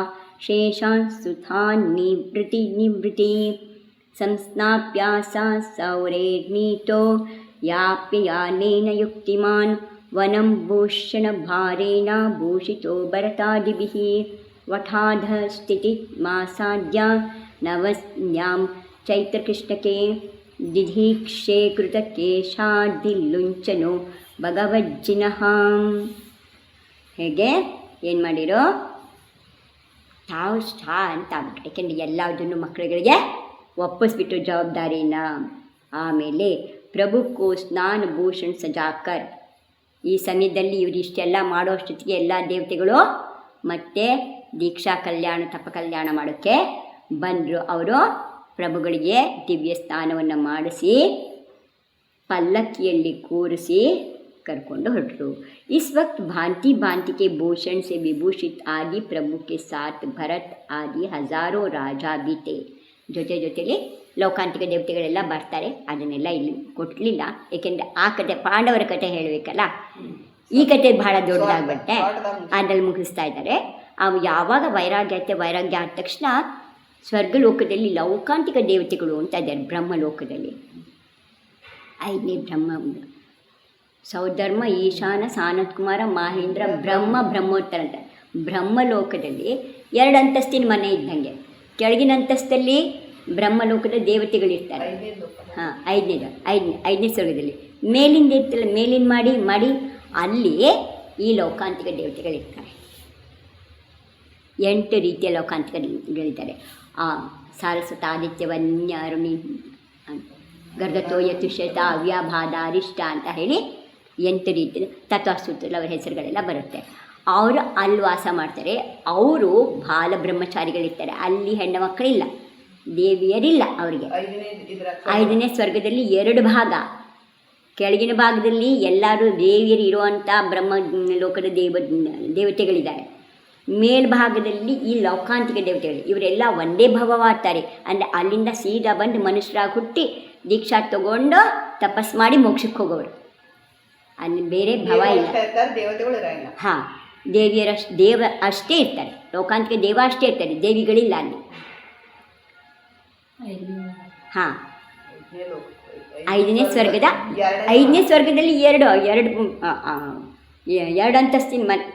ಶೇಷಾನ್ ಸುತಾನ್ ನಿವೃತಿ ಸಂಸ್ನಾಪ್ಯಾಸ ಸೌರೇರ್ನೀತೋ ಯಾಪ್ಯಯಾನೇನ ಯುಕ್ತಿಮಾನ್ ವನಂ ಭೂಷಣಭಾರೇಣ ಭೂಷಿತೋ ಭರತಾದಿಭಿಃ ವಠಾಧ ಸ್ಥಿತಿಮಾಸಾದ್ಯ ನವಸ್ಯಾಂ ಚೈತ್ರಕೃಷ್ಣಕೆ ದಿಧೀಕ್ಷೆ ಕೃತಕೇಶಾದಿಲ್ಲುಂಚನೋ ಭಗವಜ್ಜಿನಃ. ಹೇಗೆ ಏನು ಮಾಡಿರೋ, ತಾವು ಅಂತ ಆಗ್ಬಿಟ್ಟು, ಯಾಕೆಂದರೆ ಎಲ್ಲದನ್ನು ಮಕ್ಕಳುಗಳಿಗೆ ಒಪ್ಪಿಸ್ಬಿಟ್ಟು ಜವಾಬ್ದಾರಿನ. ಆಮೇಲೆ ಪ್ರಭುಕ್ಕೂ ಸ್ನಾನ ಭೂಷಣ್ ಸಜಾಕರ್, ಈ ಸಮಯದಲ್ಲಿ ಇವರು ಇಷ್ಟೆಲ್ಲ ಮಾಡೋ ಅಷ್ಟೊತ್ತಿಗೆ ಎಲ್ಲ ದೇವತೆಗಳು ಮತ್ತು ದೀಕ್ಷಾ ಕಲ್ಯಾಣ ತಪ ಕಲ್ಯಾಣ ಮಾಡೋಕ್ಕೆ ಬಂದರು. ಅವರು ಪ್ರಭುಗಳಿಗೆ ದಿವ್ಯ ಸ್ನಾನವನ್ನು ಮಾಡಿಸಿ ಪಲ್ಲಕ್ಕಿಯಲ್ಲಿ ಕೂರಿಸಿ ಕರ್ಕೊಂಡು ಹೊರಟರು. इस वक्त भांति भांति के भूषण से विभूषित आदि प्रभु के साथ भरत आदि हजारों राजा भी थे. ಜೊತೆಲಿ ಲೋಕಾಂತಿಕ ದೇವತೆಗಳೆಲ್ಲ ಬರ್ತಾರೆ. ಅದನ್ನೆಲ್ಲ ಇಲ್ಲಿ ಕೊಡಲಿಲ್ಲ, ಏಕೆಂದರೆ ಆ ಕತೆ ಪಾಂಡವರ ಕತೆ ಹೇಳಬೇಕಲ್ಲ. ಈ ಕತೆ ಬಹಳ ದೊಡ್ಡದಾಗ್ಬಿಟ್ಟೆ, ಅದ್ರಲ್ಲಿ ಮುಗಿಸ್ತಾ ಇದ್ದಾರೆ. ಅವು ಯಾವಾಗ ವೈರಾಗ್ಯ ಆದ ತಕ್ಷಣ ಸ್ವರ್ಗಲೋಕದಲ್ಲಿ ಲೌಕಾಂತಿಕ ದೇವತೆಗಳು ಅಂತ ಇದ್ದಾರೆ. ಬ್ರಹ್ಮಲೋಕದಲ್ಲಿ 5ನೇ ಬ್ರಹ್ಮ, ಸೌಧರ್ಮ, ಈಶಾನ, ಸಾನತ್ ಕುಮಾರ, ಮಹೇಂದ್ರ, ಬ್ರಹ್ಮೋತ್ತರ ಅಂತ. ಬ್ರಹ್ಮಲೋಕದಲ್ಲಿ 2 ಅಂತಸ್ತಿನ ಮನೆ ಇದ್ದಂಗೆ. ಕೆಳಗಿನ ಅಂತಸ್ತಲ್ಲಿ ಬ್ರಹ್ಮಲೋಕದ ದೇವತೆಗಳಿರ್ತಾರೆ. ಹಾಂ, ಐದನೇ ಸ್ವರ್ಗದಲ್ಲಿ ಮೇಲಿಂದ ಇರ್ತಲ್ಲ, ಮೇಲಿನ ಮಾಡಿ ಅಲ್ಲಿ ಈ ಲೌಕಾಂತಿಕ ದೇವತೆಗಳಿರ್ತಾರೆ. 8 ರೀತಿಯ ಲೌಕಾಂತಿಕಗಳಿದ್ದಾರೆ. ಸಾರಸ್ವತ, ಆದಿತ್ಯ, ವನ್ಯ, ಅರುಣಿ, ಗರ್ಗತೋಯ, ತುಷ್ಯತ, ಅವ್ಯಾಭಾದ, ಅರಿಷ್ಟ ಅಂತ ಹೇಳಿ 8 ರೀತಿಯ ತತ್ವಸೂತ್ರದಲ್ಲಿ ಅವರ ಹೆಸರುಗಳೆಲ್ಲ ಬರುತ್ತೆ. ಅವರು ಅಲ್ಲಿ ವಾಸ ಮಾಡ್ತಾರೆ. ಅವರು ಬಾಲ ಬ್ರಹ್ಮಚಾರಿಗಳಿರ್ತಾರೆ. ಅಲ್ಲಿ ಹೆಣ್ಣು ಮಕ್ಕಳಿಲ್ಲ, ದೇವಿಯರಿಲ್ಲ ಅವರಿಗೆ. 5ನೇ ಸ್ವರ್ಗದಲ್ಲಿ 2 ಭಾಗ. ಕೆಳಗಿನ ಭಾಗದಲ್ಲಿ ಎಲ್ಲರೂ ದೇವಿಯರು ಇರುವಂಥ ಬ್ರಹ್ಮ ಲೋಕದ ದೇವತೆಗಳಿದ್ದಾರೆ. ಮೇಲ್ಭಾಗದಲ್ಲಿ ಈ ಲೌಕಾಂತಿಕ ದೇವತೆಗಳು, ಇವರೆಲ್ಲ ಒಂದೇ ಭವವಾಗ್ತಾರೆ. ಅಂದರೆ ಅಲ್ಲಿಂದ ಸೀದಾ ಬಂದು ಮನುಷ್ಯರಾಗಿ ಹುಟ್ಟಿ ದೀಕ್ಷಾ ತಗೊಂಡು ತಪಸ್ ಮಾಡಿ ಮೋಕ್ಷಕ್ಕೆ ಹೋಗೋರು. ಅಲ್ಲಿ ಬೇರೆ ಭವ ಇಲ್ಲ. ಹಾಂ, ದೇವ ಅಷ್ಟೇ ಇರ್ತಾರೆ. ಲೋಕಾಂತಿಕ ದೇವ ಅಷ್ಟೇ ಇರ್ತಾರೆ, ದೇವಿಗಳಿಲ್ಲ ಅಲ್ಲಿ. ಹಾಂ, 5ನೇ ಸ್ವರ್ಗದ 5ನೇ ಸ್ವರ್ಗದಲ್ಲಿ 2 ಅಂತಸ್ತಿನ ಮನೆ,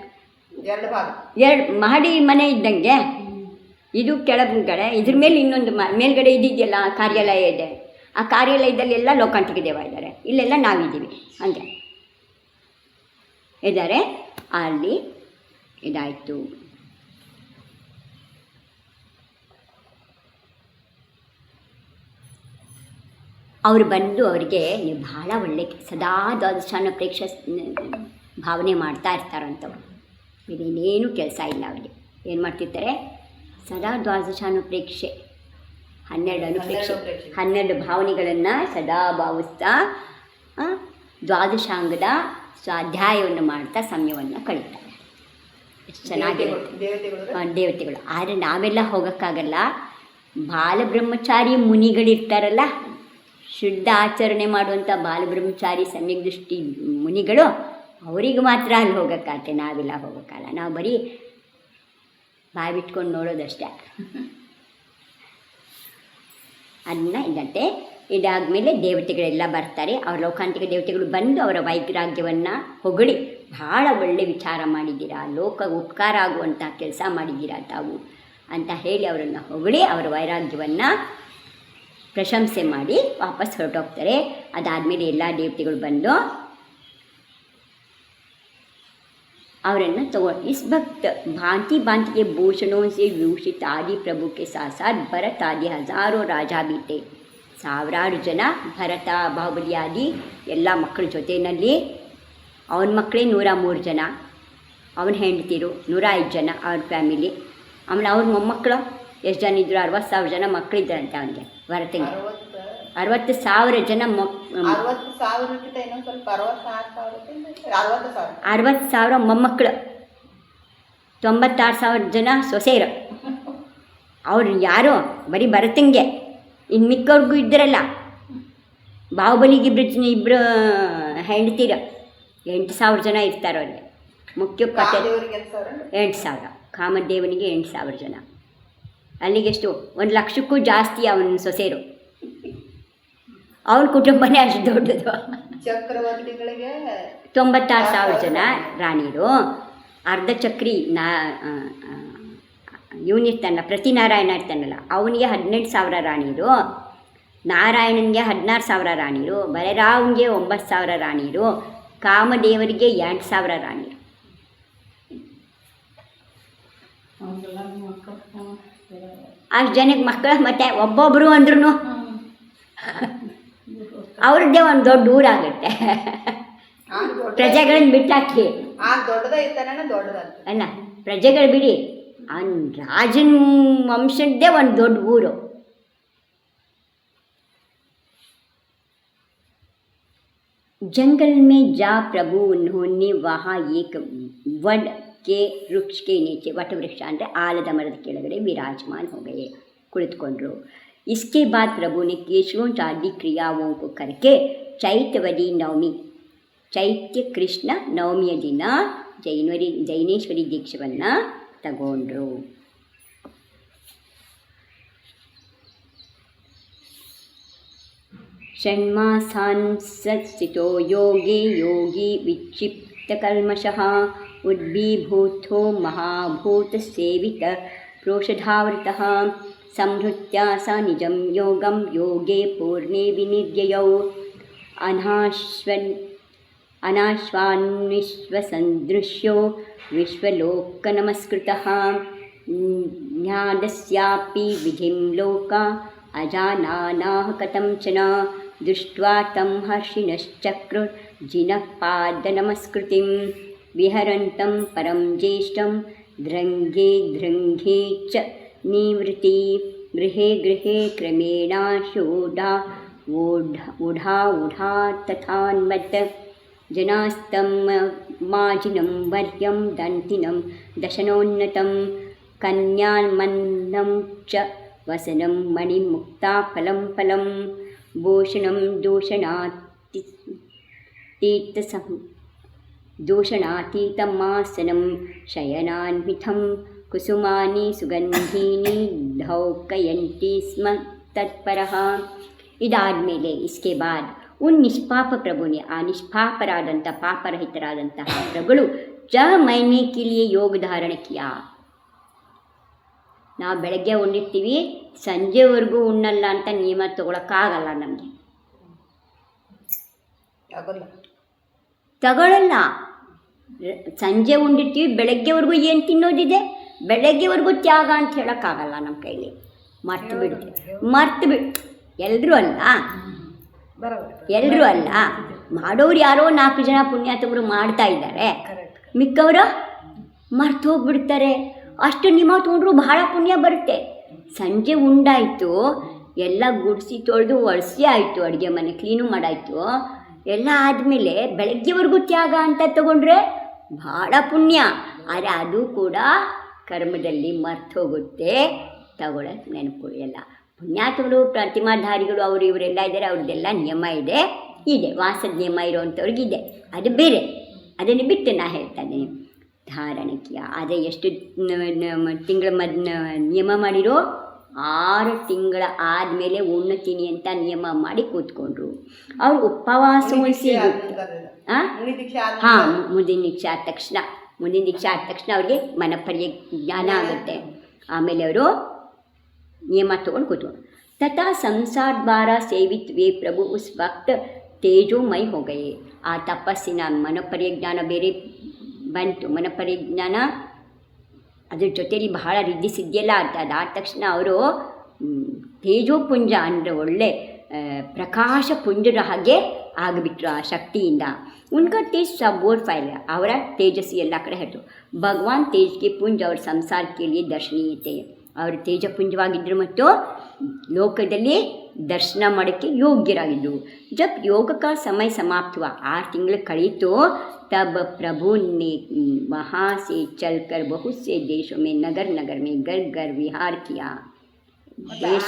2 ಮಹಡಿ ಮನೆ ಇದ್ದಂಗೆ. ಇದು ಕೆಳಗಡೆ, ಇದ್ರ ಮೇಲೆ ಇನ್ನೊಂದು ಮೇಲ್ಗಡೆ ಇದೆಯಲ್ಲ ಕಾರ್ಯಾಲಯ ಇದೆ. ಆ ಕಾರ್ಯಾಲಯದಲ್ಲೆಲ್ಲ ಲೋಕಾಂತಿಕ ದೇವ ಇದ್ದಾರೆ. ಇಲ್ಲೆಲ್ಲ ನಾವಿದ್ದೀವಿ ಹಂಗೆ ಇದ್ದಾರೆ. ಅಲ್ಲಿ ಇದಾಯಿತು. ಅವರು ಬಂದು ಅವರಿಗೆ ನೀವು ಭಾಳ ಒಳ್ಳೆ ಸದಾ ದ್ವಾದಶಾನ ಪ್ರೇಕ್ಷ ಭಾವನೆ ಮಾಡ್ತಾ ಇರ್ತಾರಂಥವ್ರು. ಬೇರೇನೇನು ಕೆಲಸ ಇಲ್ಲ ಅವರಿಗೆ. ಏನು ಮಾಡ್ತಿರ್ತಾರೆ? ಸದಾ ದ್ವಾದಶಾನು ಪ್ರೇಕ್ಷೆ, 12 ಅನುಪ್ರೇಕ್ಷೆ, 12 ಭಾವನೆಗಳನ್ನು ಸದಾ ಭಾವಿಸ್ತಾ ದ್ವಾದಶಾಂಗದ ಸ್ವಾಧ್ಯಾಯವನ್ನು ಮಾಡ್ತಾ ಸಮಯವನ್ನು ಕಳೀತಾರೆ. ಎಷ್ಟು ಚೆನ್ನಾಗಿರುತ್ತೆ ದೇವತೆಗಳು. ಆದರೆ ನಾವೆಲ್ಲ ಹೋಗೋಕ್ಕಾಗಲ್ಲ. ಬಾಲಬ್ರಹ್ಮಚಾರಿ ಮುನಿಗಳಿರ್ತಾರಲ್ಲ, ಶುದ್ಧ ಆಚರಣೆ ಮಾಡುವಂಥ ಬಾಲಬ್ರಹ್ಮಚಾರಿ ಸಮ್ಯಕ್ ದೃಷ್ಟಿ ಮುನಿಗಳು, ಅವರಿಗೆ ಮಾತ್ರ ಅಲ್ಲಿ ಹೋಗೋಕ್ಕಾಗತ್ತೆ. ನಾವೆಲ್ಲ ಹೋಗೋಕ್ಕಲ್ಲ. ನಾವು ಬರೀ ಬಾಯಿ ಬಿಟ್ಕೊಂಡು ನೋಡೋದಷ್ಟೇ. ಅದನ್ನ ಇದಂತೆ ಇದಾದಮೇಲೆ ದೇವತೆಗಳೆಲ್ಲ ಬರ್ತಾರೆ. ಅವ್ರ ಲೋಕಾಂತಿಕ ದೇವತೆಗಳು ಬಂದು ಅವರ ವೈರಾಗ್ಯವನ್ನು ಹೊಗಳಿ, ಭಾಳ ಒಳ್ಳೆ ವಿಚಾರ ಮಾಡಿದ್ದೀರಾ, ಲೋಕ ಉಪಕಾರ ಆಗುವಂಥ ಕೆಲಸ ಮಾಡಿದ್ದೀರಾ ತಾವು ಅಂತ ಹೇಳಿ ಅವರನ್ನು ಹೊಗಳಿ ಅವರ ವೈರಾಗ್ಯವನ್ನು ಪ್ರಶಂಸೆ ಮಾಡಿ ವಾಪಸ್ ಹೊರಟೋಗ್ತಾರೆ. ಅದಾದಮೇಲೆ ಎಲ್ಲ ದೇವತೆಗಳು ಬಂದು ಅವರನ್ನು इस वक्त भांति भांति के भूषणों से विभूषित आदि प्रभु के साथ साथ भरत आदि हजारों राजा भी थे. ಸಾವಿರಾರು ಜನ ಭರತ, ಬಾಹುಬಲಿ ಆದಿ ಎಲ್ಲ ಮಕ್ಕಳ ಜೊತೆಯಲ್ಲಿ. ಅವನ ಮಕ್ಕಳೇ 103 ಜನ, ಅವನ ಹೆಂಡತಿರು 105 ಜನ, ಅವ್ರ ಫ್ಯಾಮಿಲಿ. ಆಮೇಲೆ ಅವ್ರ ಮೊಮ್ಮಕ್ಕಳು ಎಷ್ಟು ಜನ ಇದ್ದರು? 60,000 ಜನ ಮಕ್ಕಳಿದ್ದಾರಂತೆ ಅವನಿಗೆ, ಭರತನಿಗೆ. 60,000 ಜನ 60,000 ಮೊಮ್ಮಕ್ಕಳು, 96,000 ಜನ ಸೊಸೆಯರು. ಅವ್ರು ಯಾರೋ ಬರೀ ಭರತಂಗೆ, ಇನ್ನು ಮಿಕ್ಕವ್ರಿಗೂ ಇದ್ದರಲ್ಲ. ಬಾಹುಬಲಿಗೆ ಇಬ್ಬರು ಹೆಂಡತಿರ 8,000 ಜನ ಇರ್ತಾರೆ ಅವ್ರಿಗೆ. ಮುಖ್ಯ ಕತೆ 8,000, ಕಾಮದೇವನಿಗೆ 8,000 ಜನ. ಅಲ್ಲಿಗೆಷ್ಟು 1,00,000ಕ್ಕೂ ಜಾಸ್ತಿ ಅವನ ಸೊಸೆಯರು. ಅವನ ಕುಟುಂಬನೇ ಅಷ್ಟು ದೊಡ್ಡದು. ಚಕ್ರವರ್ತಿಗಳಿಗೆ 96,000 ಜನ ರಾಣಿಯರು. ಅರ್ಧ ಚಕ್ರಿ ಇವನಿರ್ತಾನಲ್ಲ, ಪ್ರತಿನಾರಾಯಣ ಇರ್ತಾನಲ್ಲ, ಅವನಿಗೆ 18,000 ರಾಣಿಯರು. ನಾರಾಯಣನಿಗೆ 16,000 ರಾಣಿಯರು. ಬಲರಾಮ್ಗೆ 9,000 ರಾಣಿಯರು. ಕಾಮದೇವರಿಗೆ 8,000 ರಾಣಿಯರು. ಅಷ್ಟು ಜನಕ್ಕೆ ಮಕ್ಕಳು. ಮತ್ತು ಒಬ್ಬೊಬ್ಬರು ಅಂದ್ರೂ ಅವ್ರದ್ದೇ ಒಂದು ದೊಡ್ಡ ಊರಾಗುತ್ತೆ. ಪ್ರಜೆಗಳನ್ನ ಬಿಟ್ಟಾಕಿ ದೊಡ್ಡದ ಇರ್ತಾನೆ ದೊಡ್ಡದ ಅಲ್ಲ, ಪ್ರಜೆಗಳು ಬಿಡಿ, ಆ ರಾಜನ ವಂಶದ್ದೇ ಒಂದು ದೊಡ್ಡ ಊರು. जंगल में जा प्रभु उन्होंने वहाँ एक वड के वृक्ष के नीचे, वट वृक्ष ಅಂದರೆ ಆಲದ ಮರದ ಕೆಳಗಡೆ विराजमान हो गए, ಕುಳಿತುಕೊಂಡ್ರು. इसके बाद प्रभु ने केशवों आदि क्रियाओं को करके चैतवदी नवमी, ಚೈತ್ಯ ಕೃಷ್ಣ ನವಮಿಯ ದಿನ ಜೈನೇಶ್ವರಿ ದೀಕ್ಷೆಯನ್ನು ತಗೊಂಡ್ರು. षण्मासांस्थितो योगे योगी विक्षिप्तकल्मषः उद्बीभूतो महाभूतसेवित प्रोषधावृतः संहृत्य स निजं योगं योगे पूर्णे विनिर्ययौ अनाश्वान्विश्वसन्दृश्यो विश्वलोकनमस्कृतः ज्ञानस्यापि विधिं लोका अजानानाः कथञ्चन दृष्ट्वा तं हर्षिणश्चक्रुर्जिनः पादनमस्कृतिं विहरन्तं परं ज्येष्ठं धृङ्गे धृङ्गे च निवृत्ति गृहे गृहे क्रमेणाशूढा ऊढा तथान्वत् जनास्तं माजिनं वर्यं दन्तिनं दशनोन्नतं कन्यान्मन्नं च वसनं मणिमुक्ताफलं फलं भूषणं दूषणातीतमासनं शयनान्वितं कुसुमानि सुगन्धीनि धौकयन्ति स्म तत्परः. ಇದಾದಮೇಲೆ इसके बाद उन निष्पाप प्रभु ने, ಆ ನಿಷ್ಪಾಪರಾದಂಥ ಪಾಪರಹಿತರಾದಂತಹ ಪ್ರಭುಗಳು 6 महीने के लिए योग धारण किया. ನಾವು ಬೆಳಗ್ಗೆ ಉಣ್ಣಿರ್ತೀವಿ, ಸಂಜೆವರೆಗೂ ಉಣ್ಣಲ್ಲ ಅಂತ ನಿಯಮ ತಗೊಳಕ್ಕಾಗಲ್ಲ ನಮಗೆ. ತಗೊಳ್ಳಲ್ಲ. ಸಂಜೆ ಉಂಡಿರ್ತೀವಿ, ಬೆಳಗ್ಗೆವರೆಗೂ ಏನು ತಿನ್ನೋದಿದೆ, ಬೆಳಗ್ಗೆವರೆಗೂ ತ್ಯಾಗ ಅಂತ ಹೇಳೋಕ್ಕಾಗಲ್ಲ ನಮ್ಮ ಕೈಲಿ. ಮರ್ತು ಬಿಡು. ಎಲ್ಲರೂ ಅಲ್ಲ, ಮಾಡೋರು ಯಾರೋ 4 ಜನ ಪುಣ್ಯಾತ್ಮರು ಮಾಡ್ತಾ ಇದ್ದಾರೆ, ಮಿಕ್ಕವರು ಮರ್ತು ಹೋಗ್ಬಿಡ್ತಾರೆ. ಅಷ್ಟು ನಿಮ್ಮ ತೊಗೊಂಡ್ರು ಬಹಳ ಪುಣ್ಯ ಬರುತ್ತೆ. ಸಂಜೆ ಉಂಡಾಯಿತು, ಎಲ್ಲ ಗುಡಿಸಿ ತೊಳೆದು ಒರೆಸಿ ಆಯಿತು, ಅಡುಗೆ ಮನೆ ಕ್ಲೀನು ಮಾಡಾಯಿತು, ಎಲ್ಲ ಆದಮೇಲೆ ಬೆಳಗ್ಗೆವರೆಗೂ ತ್ಯಾಗ ಅಂತ ತಗೊಂಡ್ರೆ ಭಾಳ ಪುಣ್ಯ. ಆದರೆ ಅದು ಕೂಡ ಕರ್ಮದಲ್ಲಿ ಮರ್ತು ಹೋಗುತ್ತೆ, ತಗೊಳ್ಳೋದು ನೆನಪು ಎಲ್ಲ. ಪುಣ್ಯಾತ್ಮರು ಪ್ರತಿಮಾಧಾರಿಗಳು ಅವರು ಇವರೆಲ್ಲ ಇದ್ದಾರೆ, ಅವ್ರದ್ದೆಲ್ಲ ನಿಯಮ ಇದೆ, ವಾಸದ ನಿಯಮ ಇರೋವಂಥವ್ರಿಗಿದೆ, ಅದು ಬೇರೆ. ಅದನ್ನು ಬಿಟ್ಟು ನಾ ಹೇಳ್ತಾ ಇದ್ದೀನಿ ಧಾರಣಕ್ಕಿಯ. ಅದೇ ಎಷ್ಟು ತಿಂಗಳ ನಿಯಮ ಮಾಡಿರೋ, 6 ತಿಂಗಳ ಆದಮೇಲೆ ಉಣ್ಣತೀನಿ ಅಂತ ನಿಯಮ ಮಾಡಿ ಕೂತ್ಕೊಂಡ್ರು. ಅವರು ಉಪವಾಸವೂ ಹಾಂ, ಮುಂದಿನ ದೀಕ್ಷೆ ಆದ ತಕ್ಷಣ ಅವ್ರಿಗೆ ಮನಪರ್ಯ ಜ್ಞಾನ ಆಗುತ್ತೆ. ಆಮೇಲೆ ಅವರು ನಿಯಮ ತೊಗೊಂಡು ಕೂತ್ಕೊಂಡು ತಥಾ ಸಂಸಾರ ದ್ವಾರ ಸೇವಿತ್ವೇ ಪ್ರಭು ಉಸ್ ವಕ್ತ ತೇಜೋಮಯ ಹೋಗಯೇ. ಆ ತಪಸ್ಸಿನ ಮನಪರ್ಯಜ್ಞಾನ ಬೇರೆ ಬಂತು. ಮನಪರಿಜ್ಞಾನ ಅದ್ರ ಜೊತೆಯಲ್ಲಿ ಬಹಳ ರಿದ್ಧಿ ಸಿದ್ಧಿಯೆಲ್ಲ ಅದಾದ ತಕ್ಷಣ ಅವರು ತೇಜೋಪುಂಜ ಅಂದರೆ ಒಳ್ಳೆ ಪ್ರಕಾಶ ಪುಂಜರ ಹಾಗೆ ಆಗಿಬಿಟ್ರು ಆ ಶಕ್ತಿಯಿಂದ. ಉನ್ಕ ತೇಜ್ ಸಬೋರ್ ಫೈಲ್, ಅವರ ತೇಜಸ್ಸು ಎಲ್ಲ ಕಡೆ ಹೇಳ್ತು. ಭಗವಾನ್ ತೇಜ್ಗೆ ಪುಂಜ ಅವ್ರ ಸಂಸಾರಕ್ಕೆ ದರ್ಶನೀಯತೆ, ಅವರು ತೇಜಪುಂಜವಾಗಿದ್ದರು ಮತ್ತು ಲೋಕದಲ್ಲಿ ದರ್ಶನ ಮಾಡೋಕ್ಕೆ ಯೋಗ್ಯರಾಗಿದ್ದರು. ಜಬ್ ಯೋಗ ಕಾ ಸಮಯ ಸಮಾಪ್ತವ, 6 ತಿಂಗಳು ಕಳೀತು. तब प्रभु ने वहाँ से चलकर बहुत से देशों में नगर में घर घर विहार किया. ದೇಶ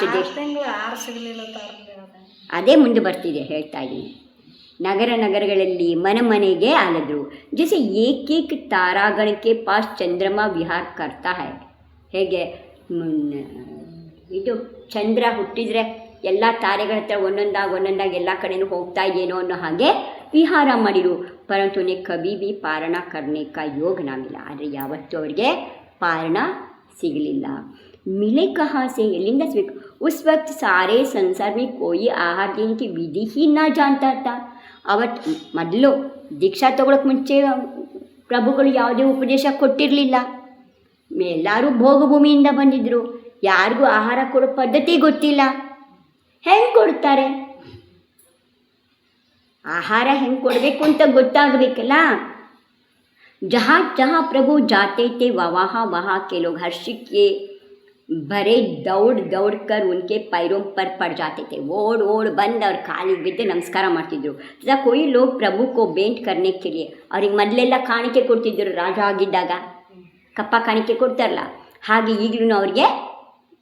ಅದೇ ಮುಂದೆ ಬರ್ತಿದೆ, ಹೇಳ್ತಾ ಇದ್ದೀನಿ. ನಗರಗಳಲ್ಲಿ ಮನೆಗೆ ಅಲೆದ್ರು. ಜैसे एक तारागण के पास चंद्रमा विहार करता है. ಹೇಗೆ ಇದು ಚಂದ್ರ ಹುಟ್ಟಿದರೆ ಎಲ್ಲ ತಾರೆಗಳ ಹತ್ರ ಒಂದೊಂದಾಗಿ ಎಲ್ಲ ಕಡೆಯೂ ಹೋಗ್ತಾ ಇದೆಯೇನೋ ಅನ್ನೋ ಹಾಗೆ ವಿಹಾರ ಮಾಡಿರು. ಪರಂತು ಕಭಿ ಭಿ ಪಾರಣ ಕರ್ನೆ ಕಾ ಯೋಗ ನಾ ಮಿಲ, ಆದರೆ ಯಾವತ್ತೂ ಅವರಿಗೆ ಪಾರಣ ಸಿಗಲಿಲ್ಲ. ಮಿಲೆ ಕಹಾ ಸೆ, ಎಲ್ಲಿಂದ ಸಿಗಬೇಕು? ಉಸ್ ವಕ್ತ್ ಸಾರೇ ಸಂಸಾರ ಮೇ ಕೋಯಿ ಆಹಾರ ದೇನೆ ಕಿ ವಿಧಿ ಹಿ ನಾ ಜಾನ್ತಾ ಇರ್ತಾ. ಅವತ್ತು ಮೊದಲು ದೀಕ್ಷಾ ತಗೊಳಕ್ಕೆ ಮುಂಚೆ ಪ್ರಭುಗಳು ಯಾವುದೇ ಉಪದೇಶ ಕೊಟ್ಟಿರಲಿಲ್ಲ. ಎಲ್ಲರೂ ಭೋಗಭೂಮಿಯಿಂದ ಬಂದಿದ್ದರು, ಯಾರಿಗೂ ಆಹಾರ ಕೊಡೋ ಪದ್ಧತಿ ಗೊತ್ತಿಲ್ಲ. ಹೆಂಗೆ ಕೊಡ್ತಾರೆ? ಆಹಾರ ಹೆಂಗೆ ಕೊಡಬೇಕು ಅಂತ ಗೊತ್ತಾಗಬೇಕಲ್ಲ. जहाँ जहाँ प्रभु जाते थे वहाँ वहाँ के लोग हर्षित के भरे दौड़ दौड़ कर उनके पैरों पर पड़ जाते थे. ओढ़ ओढ़ बंद और ಕಾಲಿ ಬಿದ್ದು ನಮಸ್ಕಾರ ಮಾಡ್ತಿದ್ರು. कोई लोग प्रभु को भेंट करने के लिए ಅವ್ರಿಗೆ ಮೊದಲೆಲ್ಲ ಕಾಣಿಕೆ ಕೊಡ್ತಿದ್ರು. ರಾಜ ಆಗಿದ್ದಾಗ ಕಪ್ಪ ಕಾಣಿಕೆ ಕೊಡ್ತಾರಲ್ಲ, ಹಾಗೆ ಈಗಲೂ ಅವ್ರಿಗೆ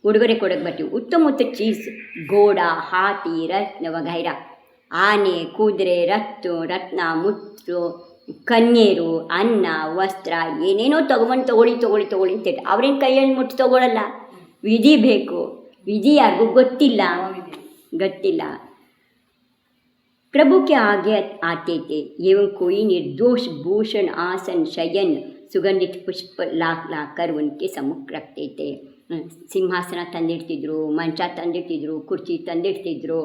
ಉಡುಗೊರೆ ಕೊಡೋಕ್ಕೆ ಬರ್ತೀವಿ. ಉತ್ತಮ ಉತ್ತಮ ಚೀಸ್, ಗೋಡ, ಹಾತಿ, ರತ್ನ ವಗೈರ, ಆನೆ, ಕುದುರೆ, ರತ್ನ, ಮುತ್ತು, ಕನ್ಯೇರು, ಅನ್ನ, ವಸ್ತ್ರ ಏನೇನೋ ತಗೊಳ್ಳಿ ಅಂತ ಅವ್ರೇನು ಕೈಯಲ್ಲಿ ಮುಟ್ಟು ತಗೊಳ್ಳಲ್ಲ. ವಿಧಿ ಬೇಕು. ವಿಧಿ ಯಾರಿಗೂ ಗೊತ್ತಿಲ್ಲ. प्रभु के आगे आते थे एवं कोई निर्दोष भूषण आसन शयन सुगंधित पुष्प लाकर उनके सम्मुख रखते थे. ಸಿಂಹಾಸನ ತಂದಿಡ್ತಿದ್ರು, ಮಂಚ ತಂದಿಡ್ತಿದ್ರು, ಕುರ್ಚಿ ತಂದಿಡ್ತಿದ್ರು,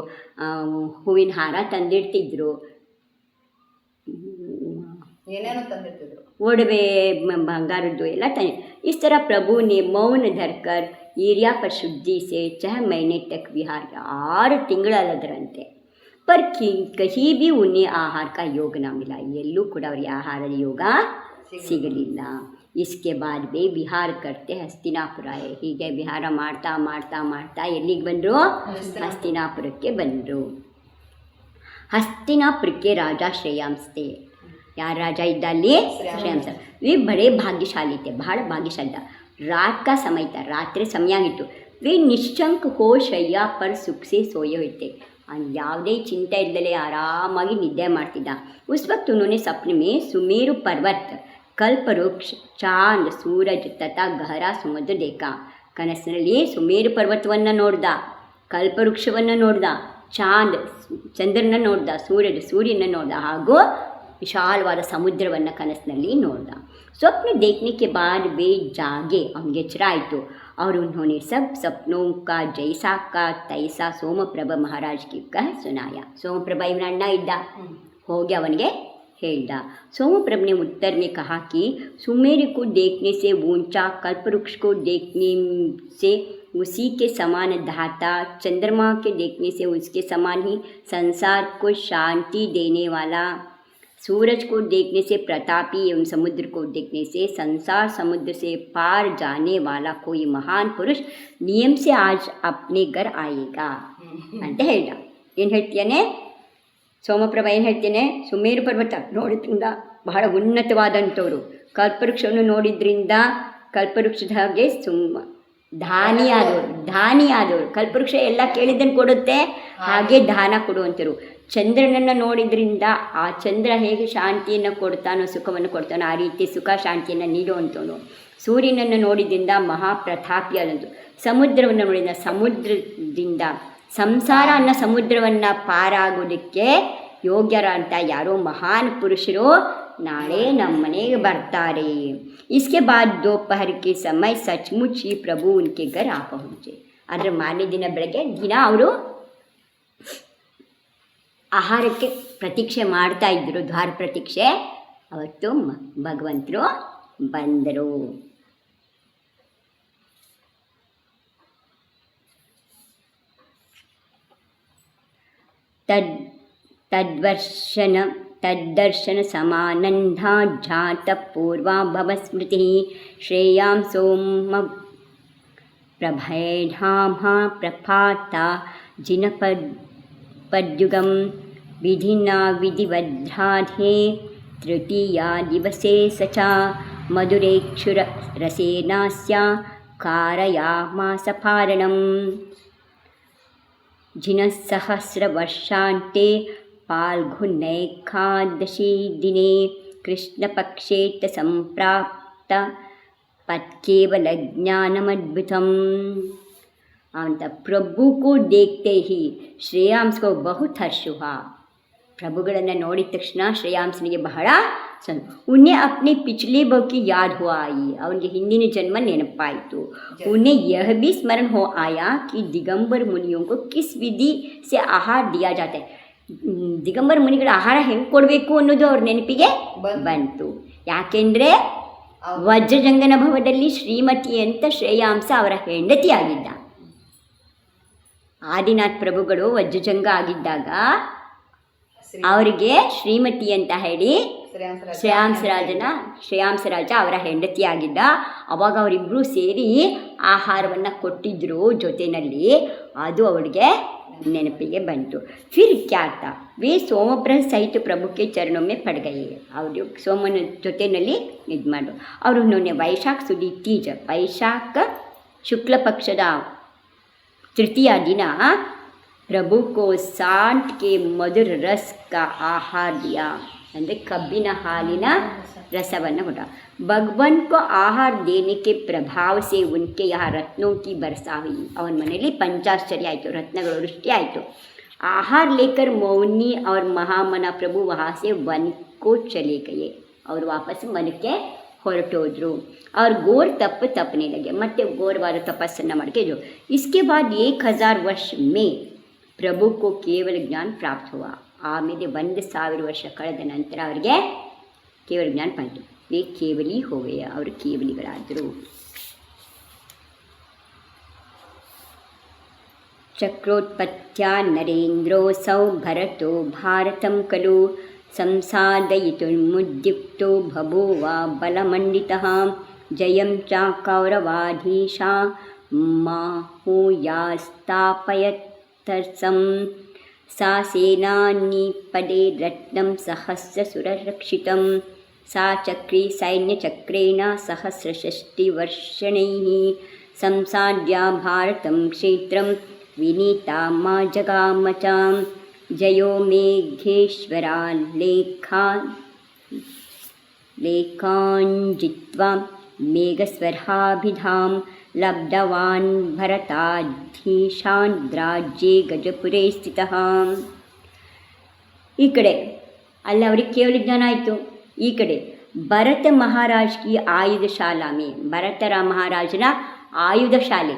ಹೂವಿನ ಹಾರ ತಂದಿಡ್ತಿದ್ರು, ಏನೇನೋ ತಂದಿರ್ತಿದ್ರು, ಒಡವೆ ಬಂಗಾರದ್ದು ಎಲ್ಲ ತಂದಿ. इस तरह प्रभु ने मौन धरकर ईर्या पर शुद्धि से 6 महीने तक विहार किया. 6 ತಿಂಗಳಾದರಂತೆ. पर कहीं भी उन्हें आहार का योग न मिला. ಎಲ್ಲೂ ಕೂಡ ಅವರಿಗೆ ಆಹಾರದ ಯೋಗ ಸಿಗಲಿಲ್ಲ. इसके बाद वे विहार करते हस्तिनापुर आए. ಹೀಗೆ ವಿಹಾರ ಮಾಡ್ತಾ ಮಾಡ್ತಾ ಮಾಡ್ತಾ ಎಲ್ಲಿಗೆ ಬಂದರು? ಹಸ್ತಿನಾಪುರಕ್ಕೆ ಬಂದರು. ಹಸ್ತಿನಾಪುರಕ್ಕೆ ರಾಜ ಶ್ರೇಯಾಂಸ್ थे. ಯಾರು ರಾಜ ಇದ್ದ ಅಲ್ಲಿ? ಶ್ರೇಯಾಂಸ. वे बड़े भाग्यशाली थे, ಬಹಳ ಭಾಗ್ಯಶಾಲಿ. रात का समय था, ರಾತ್ರಿ ಸಮಯ ಆಗಿತ್ತು. वे निश्चंक हो शैया पर सुख से सोए हुए थे. ಯಾವುದೇ ಚಿಂತೆ ಇಲ್ಲದೆ ಆರಾಮಾಗಿ ನಿದ್ದೆ ಮಾಡ್ತಿದ್ದ. उस वक्त उन्होंने सपने में सुमेरु पर्वत, ಕಲ್ಪವೃಕ್ಷ, ಚಾಂದ್, ಸೂರಜ್ ತಥಾ ಗಹರಾ ಸಮುದ್ರ ದೇಖ. ಕನಸಿನಲ್ಲಿ ಸುಮೇರು ಪರ್ವತವನ್ನು ನೋಡ್ದ, ಕಲ್ಪವೃಕ್ಷವನ್ನು ನೋಡ್ದ, ಚಾಂದ್ ಚಂದ್ರನ ನೋಡ್ದ, ಸೂರ್ಯನ ನೋಡ್ದ, ಹಾಗೂ ವಿಶಾಲವಾದ ಸಮುದ್ರವನ್ನು ಕನಸಿನಲ್ಲಿ ನೋಡ್ದ. ಸ್ವಪ್ನ देखने के बाद वे जागे. ಅವನಿಗೆ ಎಚ್ಚರ ಆಯಿತು. और उन्होंने सब सपनों का जैसा का तैसा सोमप्रभ महाराज की कह सुनाया. सोमप्रभ ಇವನ ಅಣ್ಣ ಇದ್ದ, ಹೋಗಿ ಅವನಿಗೆ ಹೇಳ್ದ. सोमप्रभ ने उत्तर में कहा कि सुमेर को देखने से ऊंचा, कल्पवृक्ष को देखने से उसी के समान धाता, चंद्रमा के देखने से उसके समान ही संसार को शांति देने वाला, सूरज को देखने से प्रतापी एवं समुद्र को देखने से संसार समुद्र से पार जाने वाला कोई महान पुरुष नियम से आज अपने घर आएगा ಅಂತ ಹೇಳ್ದ. ಏನು ಹೇಳ್ತೀಯಾನೆ ಸೋಮಪ್ರಭ? ಏನು ಹೇಳ್ತೇನೆ? ಸುಮೇರು ಪರ್ವತ ನೋಡಿದ್ರಿಂದ ಬಹಳ ಉನ್ನತವಾದಂಥವ್ರು, ಕಲ್ಪವೃಕ್ಷವನ್ನು ನೋಡಿದ್ರಿಂದ ಕಲ್ಪವೃಕ್ಷದ ಹಾಗೆ ಧಾನಿಯಾದವರು. ಕಲ್ಪವೃಕ್ಷ ಎಲ್ಲ ಕೇಳಿದ್ದನ್ನು ಕೊಡುತ್ತೆ, ಹಾಗೆ ದಾನ ಕೊಡುವಂಥರು. ಚಂದ್ರನನ್ನು ನೋಡಿದ್ರಿಂದ ಆ ಚಂದ್ರ ಹೇಗೆ ಶಾಂತಿಯನ್ನು ಕೊಡ್ತಾನೋ, ಸುಖವನ್ನು ಕೊಡ್ತಾನೋ, ಆ ರೀತಿ ಸುಖ ಶಾಂತಿಯನ್ನು ನೀಡುವಂಥವನು. ಸೂರ್ಯನನ್ನು ನೋಡಿದ್ರಿಂದ ಮಹಾಪ್ರತಾಪಿಯಾದಂಥ. ಸಮುದ್ರವನ್ನು ನೋಡಿದ ಸಮುದ್ರದಿಂದ ಸಂಸಾರ ಅನ್ನೋ ಸಮುದ್ರವನ್ನು ಪಾರಾಗೋದಕ್ಕೆ ಯೋಗ್ಯರ ಅಂತ ಯಾರೋ ಮಹಾನ್ ಪುರುಷರು ನಾಳೆ ನಮ್ಮ ಮನೆಗೆ ಬರ್ತಾರೆ. इसके बाद दोपहर के समय सचमुच ही प्रभु उनके घर आ पहुँचे. ಅದರ ಮಾರನೇ ದಿನ ಬೆಳಗ್ಗೆ ಅವರು ಆಹಾರಕ್ಕೆ ಪ್ರತೀಕ್ಷೆ ಮಾಡ್ತಾ ಇದ್ದರು, ದ್ವಾರ ಪ್ರತೀಕ್ಷೆ. ಅವತ್ತು ಭಗವಂತರು ಬಂದರು. तद्दर्शन समानंदा जात पूर्वा भवस्मृति श्रेयां सोम प्रभैधामा प्रभाता जिनपद्युगम विधिना विधिवद्राधे तृतीया दिवसे सचा मधुरेक्षुर रसेनास्या कारयामास पारणं जिनसहस्रवर्षान्ते फाल्गुनैकादशी दिने कृष्णपक्षे संप्राप्त पत्केवलज्ञानमद्भुतम्. ಅಂತ ಪ್ರಭು को देखते ही ಶ್ರೇಯಾಂಸ್ को बहुत हर्ष हुआ. ಪ್ರಭುಗಳನ್ನು ನೋಡಿದ ತಕ್ಷಣ ಶ್ರೇಯಾಂಸನಿಗೆ ಬಹಳ उन्हें अपने पिछले भव की याद हो आई. ಅವನಿಗೆ ಹಿಂದಿನ ಜನ್ಮ ನೆನಪಾಯಿತು. उन्हें यह भी स्मरण हो आया कि दिगंबर मुनियों को किस विधि से आहार दिया जाता है. ದಿಗಂಬರ ಮುನಿಗಳ ಆಹಾರ ಹೆಂಗೆ ಕೊಡಬೇಕು ಅನ್ನೋದು ಅವ್ರ ನೆನಪಿಗೆ ಬಂತು. ಯಾಕೆಂದರೆ ವಜ್ರಜಂಗನ ಭವದಲ್ಲಿ ಶ್ರೀಮತಿ ಅಂತ ಶ್ರೇಯಾಂಸ ಅವರ ಹೆಂಡತಿ ಆಗಿದ್ದ. ಆದಿನಾಥ್ ಪ್ರಭುಗಳು ವಜ್ರಜಂಗ ಆಗಿದ್ದಾಗ ಅವರಿಗೆ ಶ್ರೀಮತಿ ಅಂತ ಹೇಳಿ ಶ್ರೇಯಾಂಸರಾಜ ಅವರ ಹೆಂಡತಿಯಾಗಿದ್ದ. ಅವಾಗ ಅವರಿಬ್ಬರು ಸೇರಿ ಆಹಾರವನ್ನು ಕೊಟ್ಟಿದ್ದರು ಜೊತೆಯಲ್ಲಿ. ಅದು ಅವಳಿಗೆ ನೆನಪಿಗೆ ಬಂತು. ಫಿರ್ ಕ್ಯಾ ಥಾ ವೇ ಸೋಮಪ್ರಸಾದ್ ಸಹಿತ ಪ್ರಭುಕ್ಕೆ ಚರಣೊಮ್ಮೆ ಪಡ್ಗಯೇ. ಅವರು ಸೋಮನ ಜೊತೆಯಲ್ಲಿ ಇದು ಮಾಡು. ಅವರು ನೊನ್ನೆ ವೈಶಾಖ ಸುದಿ ತೀಜ, ವೈಶಾಖ ಶುಕ್ಲ ಪಕ್ಷದ ತೃತೀಯ ದಿನ ಪ್ರಭು ಕೋ ಸಾಂಟ್ ಕೆ ಮಧುರ ರಸ್ ಕಾ ಆಹಾರ ದಿಯಾ, ಅಂದರೆ ಕಬ್ಬಿನ ಹಾಲಿನ ರಸವನ್ನು ಕೊಟ್ಟ. ಭಗವಾನ್ ಕೋ ಆಹಾರ ದೇನೆಕ್ಕೆ ಪ್ರಭಾವ ಸೇ ಉನ್ಕೆ ಯಹ ರತ್ನೋಂ ಕಿ ಬರ್ಸಾ ಹುಯಿ. ಅವನ ಮನೆಯಲ್ಲಿ ಪಂಚಾಶ್ಚರ್ಯ ಆಯಿತು, ರತ್ನಗಳು ವೃಷ್ಟಿ ಆಯಿತು. ಆಹಾರ ಲೇಕರ್ ಮೌನಿ ಅವ್ರ ಮಹಾಮನ ಪ್ರಭು ವहाँ से वन को चले गए. ಅವರು ವಾಪಸ್ ಮನಕ್ಕೆ ಹೊರಟೋದ್ರು. ಅವ್ರ ಘೋರ್ ತಪ್ಪನೆ ಲಗೆ, ಮತ್ತೆ ಘೋರವಾದ ತಪಸ್ಸನ್ನು ಮಾಡ್ತಿದ್ರು. इसके बाद 1000 ವರ್ಷ ಮೇ ಪ್ರಭು ಕೋ ಕೇವಲ ಜ್ಞಾನ ಪ್ರಾಪ್ತ ಹುआ. ಆಮೇಲೆ 1000 ವರ್ಷ ಕಳೆದ ನಂತರ ಅವರಿಗೆ ಕೇವಲ ಜ್ಞಾನ ಬಂತು. ವೇ ಕೇವಲಿ ಹೋವೆಯ, ಅವರು ಕೇವಲಿಗಳಾದರು. ಚಕ್ರೋತ್ಪತ್ತ್ಯಾ ನರೇಂದ್ರೋಸೌ ಭರತೋ ಭಾರತಂ ಖಲು ಸಂಸಾದಯಿತುರ್ಮುದ್ಯುಕ್ತೋ ಬಭೂವ ಬಲಮಂಡಿತಃ. ಜಯಂ ಚ ಕೌರವಾಧೀಶಾ ಮಾಹೂಯಾಸ್ತಾಪಯತ್ತರ್ಸಂ. ಸಾ ಸೇನಾನಿಪದೇ ರತ್ನಂ ಸಹಸ್ರಸುರರಕ್ಷಿತಂ. ಸಾ ಚಕ್ರಿ ಸೈನ್ಯಚಕ್ರೇಣ ಸಹಸ್ರಷಷ್ಟಿವರ್ಷಣೈಃ ಸಂಸಾದ್ಯ ಭಾರತಂ ಕ್ಷೇತ್ರಂ ವಿನೀತಾ ಮಾ ಜಗಾಮ ಚ. ಜಯೋ ಮೇಘೇಶ್ವರ ಲೇಖಾನ್ ಜಿತ್ವಾ ಮೇಘಸ್ವರ್ಹಾಭಿಧಾಂ ಲಬ್ಧವಾನ್ ಭರತಾಧೀಶಾನ್ ರಾಜ್ಯೇ ಗಜಪುರೇ ಸ್ಥಿತಃ. ಈ ಕಡೆ ಅಲ್ಲಿ ಅವ್ರಿಗೆ ಕೇವಲ ಜ್ಞಾನ ಆಯಿತು. ಈ ಕಡೆ ಭರತ ಮಹಾರಾಜ್ ಕಿ ಆಯುಧ ಶಾಲಾ ಮೇ, ಭರತರ ಮಹಾರಾಜನ ಆಯುಧ ಶಾಲೆ.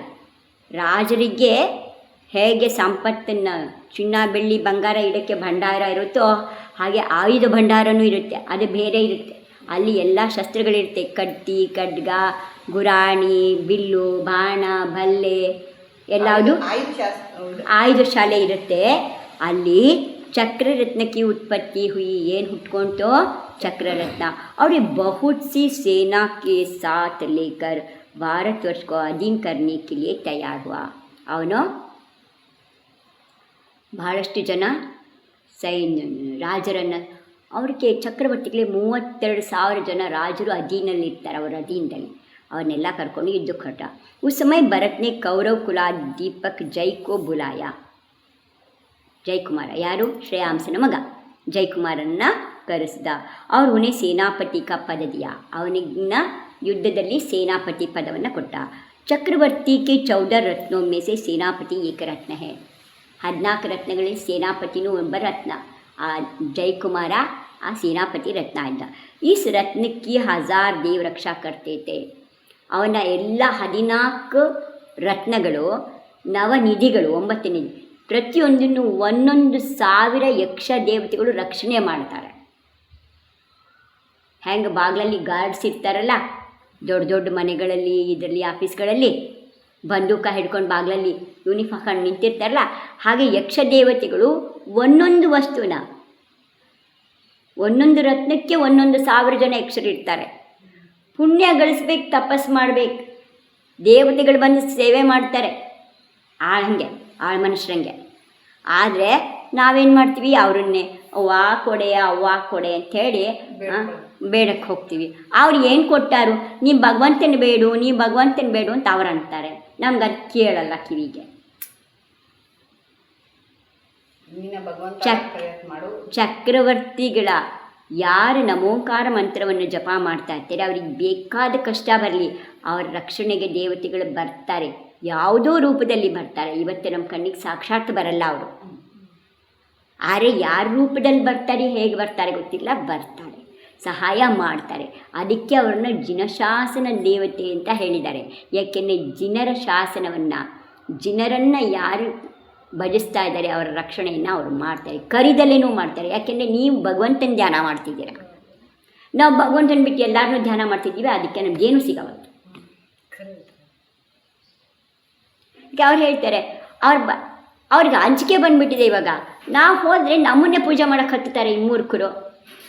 ರಾಜರಿಗೆ ಹೇಗೆ ಸಂಪತ್ತನ್ನು ಚಿನ್ನ ಬೆಳ್ಳಿ ಬಂಗಾರ ಇಡೋಕ್ಕೆ ಭಂಡಾರ ಇರುತ್ತೋ ಹಾಗೆ ಆಯುಧ ಭಂಡಾರನೂ ಇರುತ್ತೆ, ಅದು ಬೇರೆ ಇರುತ್ತೆ. ಅಲ್ಲಿ ಎಲ್ಲ ಶಸ್ತ್ರಗಳಿರುತ್ತೆ, ಕತ್ತಿ ಖಡ್ಗ ಗುರಾಣಿ ಬಿಲ್ಲು ಬಾಣ ಬಲ್ಲೆ ಎಲ್ಲವುದು ಆಯುಧ ಶಾಲೆ ಇರುತ್ತೆ. ಅಲ್ಲಿ ಚಕ್ರರತ್ನಕ್ಕೆ ಉತ್ಪತ್ತಿ ಹುಯಿ, ಏನು ಹುಟ್ಕೊಂತೋ ಚಕ್ರರತ್ನ. ಅವ್ರಿಗೆ ಬಹುತ್ ಸಿ ಸೇನಾ ಕೆ ಸಾಥ್ ಲೇಕರ್ ಭಾರತವರ್ಷ ಕೋ ಅಧೀನ್ ಕರ್ನೆ ಕೆ ಲಿಯೆ ತಯಾರ್ ಹುआ. ಅವನು ಬಹಳಷ್ಟು ಜನ ರಾಜರನ್ನು, ಅವ್ರಿಗೆ ಚಕ್ರವರ್ತಿಗಳಿಗೆ 32,000 ಜನ ರಾಜರು ಅಧೀನಲ್ಲಿ ಇರ್ತಾರೆ, ಅವರ ಅಧೀನದಲ್ಲಿ. ಅವನ್ನೆಲ್ಲ ಕರ್ಕೊಂಡು ಯುದ್ಧಕ್ಕೆ ಹೊರಟ. ಉಸ್ ಸಮಯ ಭರತ್ನೆ ಕೌರವ್ ಕುಲಾದೀಪಕ್ ಜೈ ಕೋ ಬುಲಾಯ. ಜಯಕುಮಾರ ಯಾರು? ಶ್ರೇಯಾಂಸನ ಮಗ ಜಯಕುಮಾರನ್ನು ಕರೆಸಿದ. ಅವ್ರು ಉನೇ ಸೇನಾಪತಿ ಕ ಪದ ದಿಯ, ಅವನಿಗಿನ್ನ ಯುದ್ಧದಲ್ಲಿ ಸೇನಾಪತಿ ಪದವನ್ನು ಕೊಟ್ಟ. ಚಕ್ರವರ್ತಿ ಕೆ 14 ರತ್ನೋं में से ಸೇನಾಪತಿ ಏಕ ರತ್ನ ಹೇ. 14 ರತ್ನಗಳಲ್ಲಿ ಸೇನಾಪತಿನೂ ಒಬ್ಬ ರತ್ನ. ಆ ಜಯಕುಮಾರ ಆ ಸೇನಾಪತಿ ರತ್ನ ಇದ್ದ. ಇಸ್ ರತ್ನಕ್ಕೆ 1000 ದೇವ ರಕ್ಷಾ ಕರ್ತೇತೆ. ಅವನ ಎಲ್ಲ 14 ರತ್ನಗಳು ನವನಿಧಿಗಳು, 9 ನಿಧಿ, ಪ್ರತಿಯೊಂದನ್ನು 1,000 ಯಕ್ಷ ದೇವತೆಗಳು ರಕ್ಷಣೆ ಮಾಡ್ತಾರೆ. ಹೆಂಗೆ ಬಾಗಿಲಲ್ಲಿ ಗಾರ್ಡ್ಸ್ ಇರ್ತಾರಲ್ಲ ದೊಡ್ಡ ದೊಡ್ಡ ಮನೆಗಳಲ್ಲಿ, ಇದರಲ್ಲಿ ಆಫೀಸ್ಗಳಲ್ಲಿ ಬಂದೂಕ ಹಿಡ್ಕೊಂಡು ಬಾಗಿಲಲ್ಲಿ ಯೂನಿಫಾರ್ಮ್ ಹಾಕೊಂಡು ನಿಂತಿರ್ತಾರಲ್ಲ, ಹಾಗೆ ಯಕ್ಷ ದೇವತೆಗಳು ಒಂದೊಂದು ವಸ್ತುನ, ಒಂದೊಂದು ರತ್ನಕ್ಕೆ 1,000 ಜನ ಯಕ್ಷರು ಇರ್ತಾರೆ. ಪುಣ್ಯ ಗಳಿಸ್ಬೇಕು, ತಪಸ್ಸು ಮಾಡಬೇಕು, ದೇವತೆಗಳು ಬಂದು ಸೇವೆ ಮಾಡ್ತಾರೆ, ಹಂಗೆ ಆಳು ಮನುಷ್ಯರಂಗೆ. ಆದರೆ ನಾವೇನು ಮಾಡ್ತೀವಿ, ಅವರನ್ನೇ ಅವ್ವ ಕೊಡೆ ಅಂಥೇಳಿ ಬೇಡಕ್ಕೆ ಹೋಗ್ತೀವಿ. ಅವ್ರು ಏನು ಕೊಟ್ಟಾರು, ನೀ ಭಗವಂತನ ಬೇಡು ಅಂತ ಅವ್ರು ಅಂತಾರೆ. ನಮ್ಗೆ ಅದು ಕೇಳಲ್ಲ ಕಿವಿಗೆ. ಚಕ್ರವರ್ತಿಗಳ ಯಾರು ನಮೋಕಾರ ಮಂತ್ರವನ್ನು ಜಪ ಮಾಡ್ತಾ ಇರ್ತಾರೆ, ಅವ್ರಿಗೆ ಬೇಕಾದ ಕಷ್ಟ ಬರಲಿ, ಅವರ ರಕ್ಷಣೆಗೆ ದೇವತೆಗಳು ಬರ್ತಾರೆ, ಯಾವುದೋ ರೂಪದಲ್ಲಿ ಬರ್ತಾರೆ. ಇವತ್ತು ನಮ್ಮ ಕಣ್ಣಿಗೆ ಸಾಕ್ಷಾತ್ ಬರಲ್ಲ ಅವರು, ಆದರೆ ಯಾರ ರೂಪದಲ್ಲಿ ಬರ್ತಾರೆ, ಹೇಗೆ ಬರ್ತಾರೆ ಗೊತ್ತಿಲ್ಲ, ಬರ್ತಾರೆ, ಸಹಾಯ ಮಾಡ್ತಾರೆ. ಅದಕ್ಕೆ ಅವ್ರನ್ನ ಜಿನಶಾಸನ ದೇವತೆ ಅಂತ ಹೇಳಿದ್ದಾರೆ. ಯಾಕೆಂದರೆ ಜಿನರ ಶಾಸನವನ್ನು, ಜಿನರನ್ನು ಯಾರು ಭಜಿಸ್ತಾ ಇದ್ದಾರೆ ಅವರ ರಕ್ಷಣೆಯನ್ನು ಅವರು ಮಾಡ್ತಾರೆ, ಕರಿದಲ್ಲೇನೂ ಮಾಡ್ತಾರೆ. ಯಾಕೆಂದರೆ ನೀವು ಭಗವಂತನ ಧ್ಯಾನ ಮಾಡ್ತಿದ್ದೀರ, ನಾವು ಭಗವಂತನ ಬಿಟ್ಟು ಎಲ್ಲರನ್ನೂ ಧ್ಯಾನ ಮಾಡ್ತಿದ್ದೀವಿ, ಅದಕ್ಕೆ ನಮಗೇನು ಸಿಗವತ್ತು. ಅವ್ರು ಹೇಳ್ತಾರೆ, ಅವ್ರಿಗೆ ಅಂಜಿಕೆ ಬಂದುಬಿಟ್ಟಿದೆ. ಇವಾಗ ನಾವು ಹೋದರೆ ನಮ್ಮನ್ನೇ ಪೂಜೆ ಮಾಡೋಕ್ಕೆ ಹತ್ತುತ್ತಾರೆ ಈ ಮೂರ್ಖರು.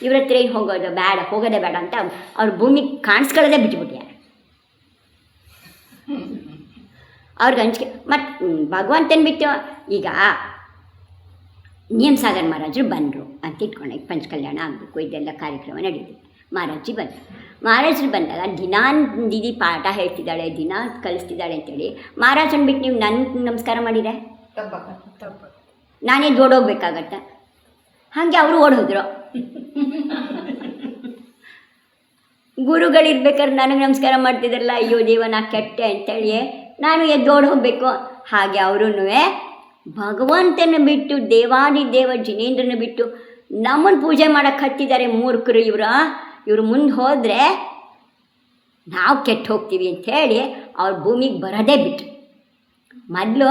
ಇವ್ರ ಹತ್ರ ಏನು ಹೋಗೋದು ಬೇಡ, ಹೋಗೋದೇ ಬೇಡ ಅಂತ ಅವ್ರ ಭೂಮಿ ಕಾಣಿಸ್ಕೊಳ್ಳೋದೇ ಬಿಟ್ಬಿಟ್ಯಾರ. ಅವ್ರಿಗೆ ಅಂಜಿಕೆ. ಮತ್ತು ಭಗವಂತನ ಬಿಟ್ಟು ಈಗ ನೇಮಸಾಗರ್ ಮಹಾರಾಜರು ಬಂದರು ಅಂತ ಇಟ್ಕೊಂಡೆ, ಪಂಚಕಲ್ಯಾಣ ಆಗಬೇಕು, ಇದೆಲ್ಲ ಕಾರ್ಯಕ್ರಮ ನಡೀತು. ಮಹಾರಾಜಿ ಬಂದರು. ಮಹಾರಾಜರು ಬಂದಾಗ ದಿನಾ ದೀದಿ ಪಾಠ ಹೇಳ್ತಿದ್ದಾಳೆ, ದಿನ ಕಲಿಸ್ತಿದ್ದಾಳೆ ಅಂತೇಳಿ ಮಹಾರಾಜನ ಬಿಟ್ಟು ನೀವು ನನ್ನ ನಮಸ್ಕಾರ ಮಾಡಿದರೆ ತಪ್ಪ ನಾನೇ ಓಡೋಗ್ಬೇಕಾಗತ್ತೆ. ಹಾಗೆ ಅವರು ಓಡೋದ್ರು. ಗುರುಗಳಿರ್ಬೇಕಾದ್ರೆ ನನಗೆ ನಮಸ್ಕಾರ ಮಾಡ್ತಿದ್ರಲ್ಲ, ಅಯ್ಯೋ ದೇವ ನಾ ಕೆಟ್ಟೆ ಅಂತೇಳಿ ನಾನು ಎದ್ದೋಡಿ ಹೋಗಬೇಕು. ಹಾಗೆ ಅವರೂ ಭಗವಂತನ ಬಿಟ್ಟು, ದೇವಾದಿದೇವ ಜಿನೇಂದ್ರನ ಬಿಟ್ಟು ನಮ್ಮನ್ನು ಪೂಜೆ ಮಾಡೋಕ್ಕೆ ಹತ್ತಿದ್ದಾರೆ ಮೂರ್ಖರು ಇವರು ಮುಂದೆ ಹೋದರೆ ನಾವು ಕೆಟ್ಟು ಹೋಗ್ತೀವಿ ಅಂಥೇಳಿ ಅವ್ರ ಭೂಮಿಗೆ ಬರೋದೇ ಬಿಟ್ಟು. ಮೊದಲು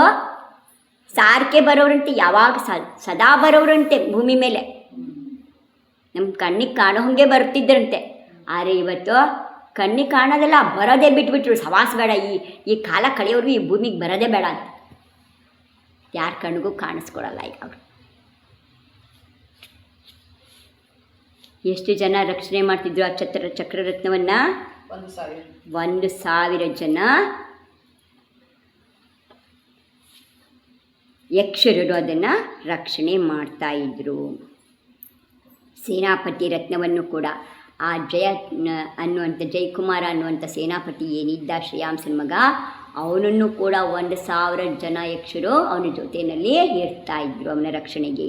ಸಾರಿಗೆ ಬರೋರಂತೆ, ಯಾವಾಗ ಸದಾ ಬರೋರಂತೆ ಭೂಮಿ ಮೇಲೆ, ನಮ್ಮ ಕಣ್ಣಿಗೆ ಕಾಣೋ ಹಾಗೆ ಬರ್ತಿದ್ರಂತೆ. ಆದರೆ ಇವತ್ತು ಕಣ್ಣಿಗೆ ಕಾಣೋದೆಲ್ಲ ಬರೋದೇ ಬಿಟ್ಬಿಟ್ರು. ಸವಾಸ ಬೇಡ, ಈ ಕಾಲ ಕಳೆಯೋರ್ಗು ಈ ಭೂಮಿಗೆ ಬರೋದೇ ಬೇಡ ಅಂತ. ಯಾರ ಕಣ್ಣಿಗೂ ಕಾಣಿಸ್ಕೊಡಲ್ಲ ಈಗ ಅವರು. ಎಷ್ಟು ಜನ ರಕ್ಷಣೆ ಮಾಡ್ತಿದ್ರು ಆ ಚಕ್ರರತ್ನವನ್ನು? 1,000 ಜನ ಯಕ್ಷರು ಅದನ್ನು ರಕ್ಷಣೆ ಮಾಡ್ತಾಯಿದ್ರು. ಸೇನಾಪತಿ ರತ್ನವನ್ನು ಕೂಡ ಆ ಅನ್ನುವಂಥ ಜಯಕುಮಾರ ಅನ್ನುವಂಥ ಸೇನಾಪತಿ ಏನಿದ್ದ ಶ್ರೇಯಾಂಸನ ಮಗ, ಅವನನ್ನು ಕೂಡ 1,000 ಜನ ಯಕ್ಷರು ಅವನ ಜೊತೆಯಲ್ಲಿ ಇರ್ತಾಯಿದ್ರು ಅವನ ರಕ್ಷಣೆಗೆ.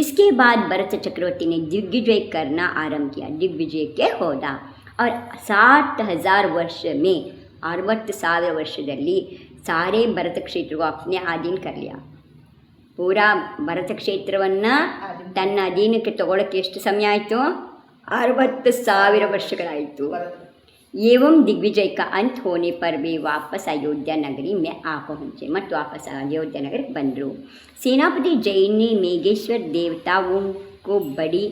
इसके बाद ಭರತ ಚಕ್ರವರ್ತಿ ने दिग्विजय करना आरंभ किया. ದಿಗ್ವಿಜಯಕ್ಕೆ ಹೋದ. और 60,000 वर्ष में 60,000 ವರ್ಷದಲ್ಲಿ सारे ಭರತ ಕ್ಷೇತ್ರವು अपने अधीन कर लिया. ಪೂರಾ ಭರತ ಕ್ಷೇತ್ರವನ್ನು ತನ್ನ ಅಧೀನಕ್ಕೆ ತಗೊಳ್ಳೋಕ್ಕೆ ಎಷ್ಟು ಸಮಯ ಆಯಿತು? 60,000 ವರ್ಷಗಳಾಯಿತು. एवं दिग्विजय का अंत होने पर वे वापस अयोध्या नगरी में आ पहुँचे. ಮತ್ತು ವಾಪಸ್ अयोध्या नगरಕ್ಕೆ ಬಂದರು. सेनापति जय ने मेघेश्वर देवताओं को बड़ी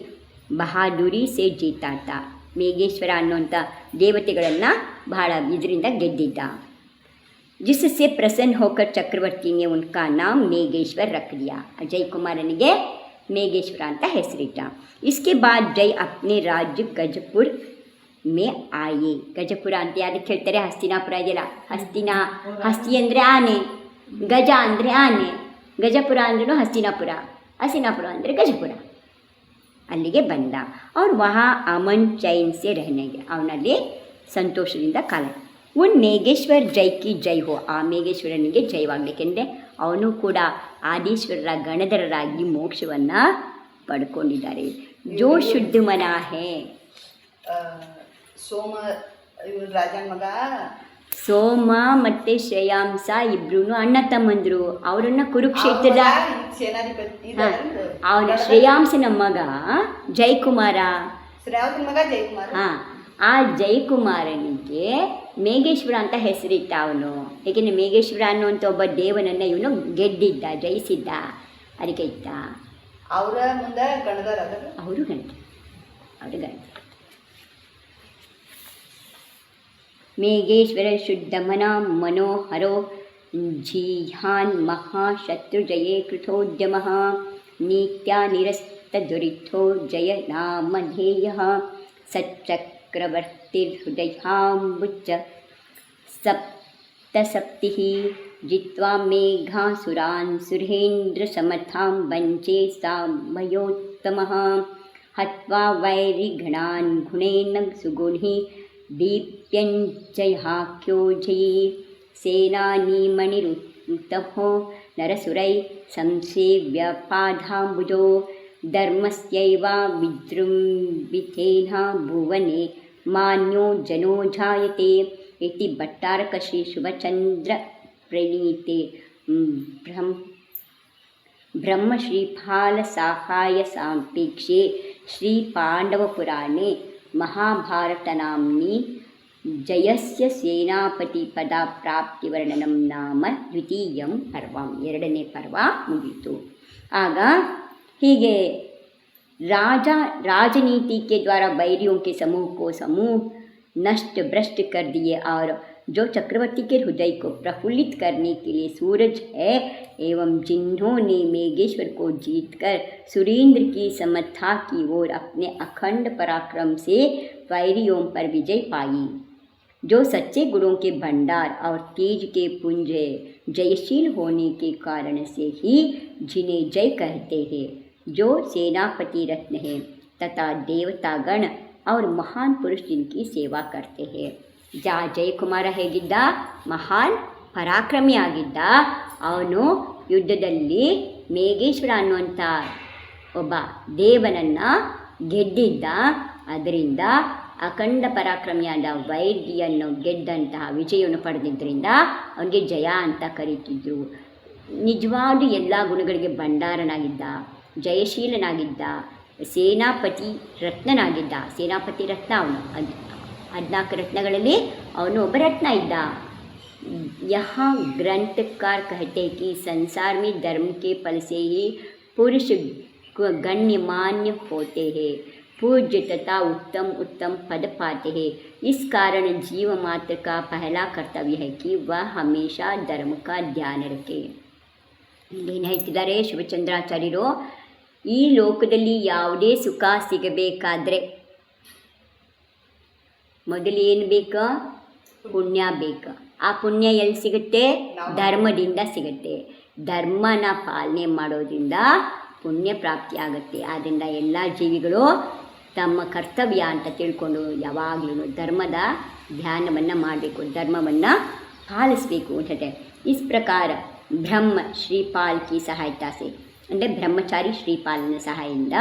बहादुरी से जीता था. ಮೇಘೇಶ್ವರ ಅನ್ನುವಂಥ ದೇವತೆಗಳನ್ನು ಬಹಳ ಇದರಿಂದ ಗೆದ್ದಿದ್ದ. जिससे प्रसन्न होकर चक्रवर्ती ने उनका नाम मेघेश्वर रख दिया. जय कुमारನಿಗೆ ಮೇಘೇಶ್ವರ ಅಂತ ಹೆಸರಿಟ್ಟ. इसके बाद जय अपने राज्य गजपुर में आए. ಗಜಪುರ ಅಂತ ಯಾರಿಗೆ ಹೇಳ್ತಾರೆ? ಹಸ್ತಿನಾಪುರ ಇದೆಯಲ್ಲ, ಹಸ್ತಿ ಅಂದರೆ ಆನೆ, ಗಜ ಅಂದರೆ ಆನೆ, ಗಜಪುರ ಅಂದ್ರೂ ಹಸ್ತಿನಾಪುರ, ಹಸ್ತಿನಾಪುರ ಅಂದರೆ ಗಜಪುರ. ಅಲ್ಲಿಗೆ ಬಂದ. ಅವ್ರು ವಹಾ ಅಮನ್ ಚೈನ್ ಸೆ ರಹನೆಗೆ, ಅವನಲ್ಲಿ ಸಂತೋಷದಿಂದ ಕಾಲ. ಉನ್ ಮೇಘೇಶ್ವರ್ ಜೈ ಕಿ ಜೈ ಹೋ. ಆ ಮೇಘೇಶ್ವರನಿಗೆ ಜಯವಾಗಬೇಕೆಂದರೆ ಅವನು ಕೂಡ ಆದೀಶ್ವರರ ಗಣಧರರಾಗಿ ಮೋಕ್ಷವನ್ನು ಪಡ್ಕೊಂಡಿದ್ದಾರೆ. ಜೋ ಶುದ್ಧ ಮನ ಹೇ. ಸೋಮ ಇವ್ರ ರಾಜನ ಮಗ ಸೋಮ ಮತ್ತು ಶ್ರೇಯಾಂಸ ಇಬ್ರು ಅಣ್ಣ ತಮ್ಮಂದರು. ಅವರನ್ನು ಕುರುಕ್ಷೇತ್ರದ ಅವನ ಶ್ರೇಯಾಂಸನ ಮಗ ಜಯಕುಮಾರ. ಶ್ರೇಯಾಂಸನ ಮಗ ಜಯಕುಮಾರ. ಹಾಂ, ಆ ಜಯಕುಮಾರನಿಗೆ ಮೇಘೇಶ್ವರ ಅಂತ ಹೆಸರಿಟ್ಟ ಅವನು. ಏಕೆಂದರೆ ಮೇಘೇಶ್ವರ ಅನ್ನುವಂಥ ಒಬ್ಬ ದೇವನನ್ನು ಇವನು ಗೆದ್ದಿದ್ದ, ಜಯಿಸಿದ್ದ, ಅದಕ್ಕೆ ಇದ್ದ. ಅವರ ಮುಂದೆ ಗಣದರ ಅವರು ಗಂಡ. ಮೇಘೇಶ್ವರ ಶುದ್ಧ ಮನ ಮನೋಹರೋ ಜಿಹಾನ್ ಮಹಾಶತ್ರುಜಯೇ ಕೃತೋದ್ಯಮ ನಿತ್ಯ ನಿರಸ್ತ ದುರಿತೋ ಜಯ ನಾಮಧೇಯ ಸಚ್ಚಕ್ರವರ್ತಿರ್ಹೃದಯಾಂಬುಚ್ಚ ಸಪ್ತಸಪ್ತಿಃ ಜಿತ್ವಾ ಮೇಘಾಸುರಾನ್ ಸುರೇಂದ್ರ ಸಮರ್ಥಾಂ ವಂಚೇ ಸಾಮಯೋತ್ತಮಃ ಹತ್ವಾ ವೈರಿಗಣಾನ್ ಗುಣೇನ ಸುಗುಣಿ ದೀಪ್ಯಂಜಯಾಖ್ಯೋಜಯಿ ಸೇನಾನೀಮಣಿರುತ್ತಮೋ ನರಸುರೈ ಸಂಸೇವ್ಯ ಪಾದಾಂಬುಜೋ ಧರ್ಮಸ್ಯೈವ ವಿಜೃಂಭಿತೇನ ಭುವನೆ ಮಾನ್ಯೋ ಜನೋ ಜಾಯತೆ ಇತಿ ಭಟ್ಟಾರಕ ಶ್ರೀ ಶುಭಚಂದ್ರ ಪ್ರಣೀತೆ ಬ್ರಹ್ಮಶ್ರೀಫಾಲ ಸಾಹಾಯ ಸಾಂಪೇಕ್ಷೆ ಶ್ರೀ ಪಾಂಡವಪುರಾಣೆ ಮಹಾಭಾರತನಾಮ್ನಿ ಜಯಸ್ಯ ಸೇನಾಪತಿ ಪದ ಪ್ರಾಪ್ತಿವರ್ಣನಂ ನಾಮ ದ್ವಿತೀಯಂ ಪರ್ವಂ. 2ನೇ ಪರ್ವ ಮುಗೀತು. ಆಗ ಹೀಗೆ राजनीति के द्वारा बैरियों के समूह को समूह नष्ट भ्रष्ट कर दिए और जो चक्रवर्ती के हृदय को प्रफुल्लित करने के लिए सूरज है, एवं जिन्होंने मेघेश्वर को जीतकर सुरेंद्र की समर्था की ओर अपने अखंड पराक्रम से वैरियों पर विजय पाई, जो सच्चे गुणों के भंडार और तेज के पुंज है, जयशील होने के कारण से ही जिन्हें जय कहते हैं, जो सेनापति रत्न है तथा देवतागण और महान पुरुष जिनकी सेवा करते हैं. ಜಯಕುಮಾರ ಹೇಗಿದ್ದ? ಮಹಾನ್ ಪರಾಕ್ರಮಿ ಆಗಿದ್ದ. ಅವನು ಯುದ್ಧದಲ್ಲಿ ಮೇಘೇಶ್ವರ ಅನ್ನುವಂಥ ಒಬ್ಬ ದೇವನನ್ನು ಗೆದ್ದಿದ್ದ. ಅದರಿಂದ ಅಖಂಡ ಪರಾಕ್ರಮಿಯಾದ ವೈರಿಯನ್ನು ಗೆದ್ದಂತಹ ವಿಜಯವನ್ನು ಪಡೆದಿದ್ದರಿಂದ ಅವನಿಗೆ ಜಯ ಅಂತ ಕರೀತಿದ್ರು. ನಿಜವಾದ ಎಲ್ಲ ಗುಣಗಳಿಗೆ ಭಂಡಾರನಾಗಿದ್ದ, ಜಯಶೀಲನಾಗಿದ್ದ, ಸೇನಾಪತಿ ರತ್ನನಾಗಿದ್ದ. ಸೇನಾಪತಿ ರತ್ನ ಅವನು. 14 ರತ್ನಗಳಲ್ಲಿ ಅವನು ಒಬ್ಬ ರತ್ನ ಇದ್ದ. यहाँ ग्रंथकार कहते हैं कि संसार में धर्म के फल से ही पुरुष गण्यमान्य होते हैं, पूज्य तथा उत्तम उत्तम पद पाते हैं. इस कारण जीव मात्र का पहला कर्तव्य है कि वह हमेशा धर्म का ध्यान रखे. ಏನು ಹೇಳ್ತಿದ್ದಾರೆ ಶಿವಚಂದ್ರಾಚಾರ್ಯರು? ಈ ಲೋಕದಲ್ಲಿ ಯಾವುದೇ ಸುಖ ಸಿಗಬೇಕಾದ್ರೆ ಮೊದಲು ಏನು ಬೇಕು? ಪುಣ್ಯ ಬೇಕು. ಆ ಪುಣ್ಯ ಎಲ್ಲಿ ಸಿಗುತ್ತೆ? ಧರ್ಮದಿಂದ ಸಿಗುತ್ತೆ. ಧರ್ಮನ ಪಾಲನೆ ಮಾಡೋದ್ರಿಂದ ಪುಣ್ಯ ಪ್ರಾಪ್ತಿಯಾಗುತ್ತೆ. ಆದ್ದರಿಂದ ಎಲ್ಲ ಜೀವಿಗಳು ತಮ್ಮ ಕರ್ತವ್ಯ ಅಂತ ತಿಳ್ಕೊಂಡು ಯಾವಾಗಲೂ ಧರ್ಮದ ಧ್ಯಾನವನ್ನು ಮಾಡಬೇಕು, ಧರ್ಮವನ್ನು ಪಾಲಿಸಬೇಕು ಅಂತ. ಇಸ್ ಪ್ರಕಾರ ಬ್ರಹ್ಮ ಶ್ರೀಪಾಲ್ ಕಿ ಸಹಾಯತಾ ಸೆ ಅಂದರೆ ಬ್ರಹ್ಮಚಾರಿ ಶ್ರೀಪಾಲನ ಸಹಾಯದಿಂದ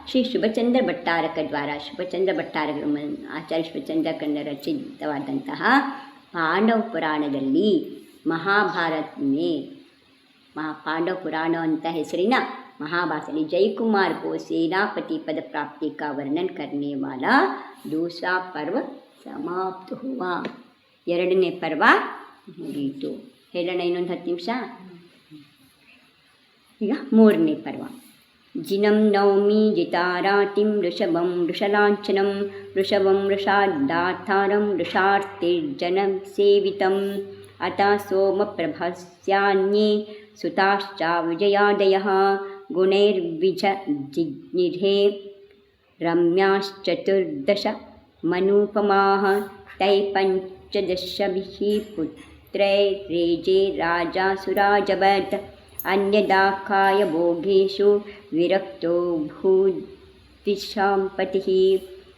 ಶ್ರೀ ಶಿವಚಂದ್ರ ಭಟ್ಟಾರಕ ದ್ವಾರ ಶಿವಚಂದ್ರ ಭಟ್ಟಾರಕ ಆಚಾರ್ಯ ಶಿವಚಂದ್ರಕನ್ನ ರಚಿತವಾದಂತಹ ಪಾಂಡವ ಪುರಾಣದಲ್ಲಿ ಪಾಂಡವ ಪುರಾಣ ಅಂತ ಹೆಸರಿನ महाभारत जयकुमार को सेनापति पद प्राप्ति का वर्णन करने वाला दूसरा पर्व समाप्त हुआ. ಎರಡನೇ ಪರ್ವ ಮುಗಿಯಿತು. ಹೇಳೋಣ ಇನ್ನೊಂದು 10 ನಿಮಿಷ. ಈಗ ಮೂರನೇ ಪರ್ವ. जिनं नौमि जितारातिं वृषभं वृषलाञ्छनं वृषभं वृषादार्थारं वृषार्तिर्जनं सेवितम् अतः सोमप्रभस्यान्ये सुताश्च विजयादयः गुणैर्विजिघ्निरे रम्याश्चतुर्दश मनुपमाः तै पञ्चदशभिः पुत्रैरेजे राजासुराजबत् अन्यदाकाय भोगेषु विरक्तो भूद्विषाम्पतिः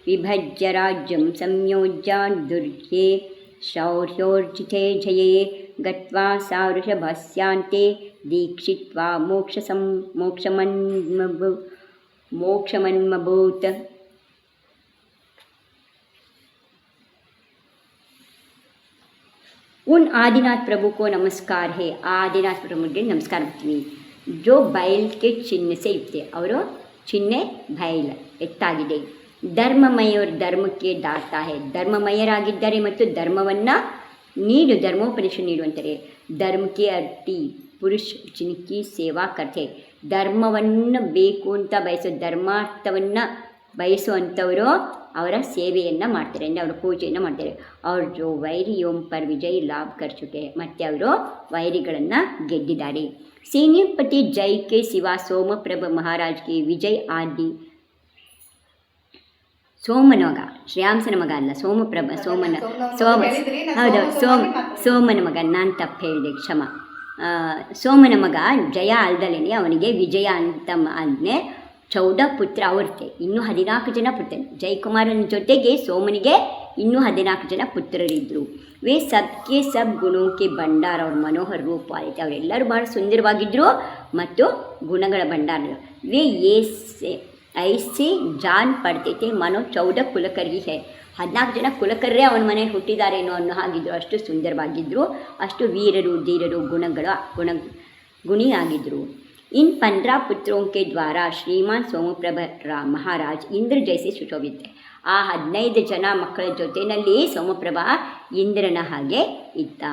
विभज्य राज्यं संयोज्य दुर्गे शौर्योर्जिते जये गत्वा सा वृषभस्यान्ते दीक्षित्वा मोक्षमन्मभूत्. उन आदिनाथ प्रभु को नमस्कार है. आदिनाथ प्रभु के नमस्कार ಮಾಡ್ತೀವಿ. जो बैल के चिन्ह से युक्त ಅವರು ಚಿಹ್ನೆ ಬೈಲ್ ಎತ್ತಾಗಿದೆ. ಧರ್ಮಮಯೋರ್ ಧರ್ಮಕ್ಕೆ ದಾತಾ है. ಧರ್ಮಮಯರಾಗಿದ್ದಾರೆ ಮತ್ತು ಧರ್ಮವನ್ನು ಧರ್ಮೋಪದೇಶ ನೀಡುವಂತಾರೆ. ಧರ್ಮಕ್ಕೆ ಅರ್ತಿ ಪುರುಷ ಜಿನ್ಕಿ ಸೇವಾ ಕರ್ತೆ. ಧರ್ಮವನ್ನು ಬೇಕು ಅಂತ ಬಯಸೋ ಧರ್ಮಾರ್ಥವನ್ನು ಬಯಸುವಂಥವರು ಅವರ ಸೇವೆಯನ್ನು ಮಾಡ್ತಾರೆ, ಅಂದರೆ ಅವರ ಪೂಜೆಯನ್ನು ಮಾಡ್ತಾರೆ. ಅವರು ಜೋ ವೈರಿಯೋಂ ಪರ್ ವಿಜಯ್ ಲಾಭ ಕರ್ ಚುಕೆ. ಮತ್ತು ಅವರು ವೈರಿಗಳನ್ನು ಗೆದ್ದಿದ್ದಾರೆ. ಸೇನಾಪತಿ ಜೈ ಕೆ ಸಿವಾ ಸೋಮಪ್ರಭ ಮಹಾರಾಜ್ ಕೆ ವಿಜಯ್ ಆದಿ ಸೋಮನ ಮಗ, ಶ್ರೇಯಾಂಸನ ಮಗ ಅಲ್ಲ, ಸೋಮನ ಮಗ. ನಾನು ತಪ್ಪು ಹೇಳಿದೆ, ಕ್ಷಮ. ಸೋಮನ ಮಗ ಜಯ ಅಲ್ದಲೇ ಅವನಿಗೆ ವಿಜಯ ಅಂತ ಆಜ್ಞೆ. 14 ಪುತ್ರ ಅವ್ರತೆ, ಇನ್ನೂ 14 ಜನ ಪುತ್ರ. ಜಯಕುಮಾರನ ಜೊತೆಗೆ ಸೋಮನಿಗೆ ಇನ್ನೂ 14 ಜನ ಪುತ್ರರಿದ್ದರು. ವೇ ಸಬ್ಕೆ ಸಬ್ ಗುಣಕ್ಕೆ ಭಂಡಾರ. ಅವ್ರ ಮನೋಹರ ರೂಪ ಆಯಿತು. ಅವರೆಲ್ಲರೂ ಭಾಳ ಸುಂದರವಾಗಿದ್ದರು ಮತ್ತು ಗುಣಗಳ ಭಂಡಾರ. ವೇ ಐಸೆ ಜಾನ್ ಪಡ್ತೈತೆ ಮನೋ 14 ಕುಲಕರ್ಗಿ ಹೇ. 14 ಜನ ಕುಲಕರ್ರೇ ಅವನ ಮನೆಯಲ್ಲಿ ಹುಟ್ಟಿದಾರೇನೋ ಅನ್ನೋ ಹಾಗಿದ್ದರು. ಅಷ್ಟು ಸುಂದರವಾಗಿದ್ದರು, ಅಷ್ಟು ವೀರರು ಧೀರರು ಗುಣಿ ಆಗಿದ್ದರು. इन 15 पुत्रों के द्वारा श्रीमान सोमप्रभ महाराज इंद्र जैसे सुशोभित. ಆ 15 ಜನ ಮಕ್ಕಳ ಜೊತೆಯಲ್ಲಿ ಸೋಮಪ್ರಭ ಇಂದ್ರನ ಹಾಗೆ ಇದ್ದ.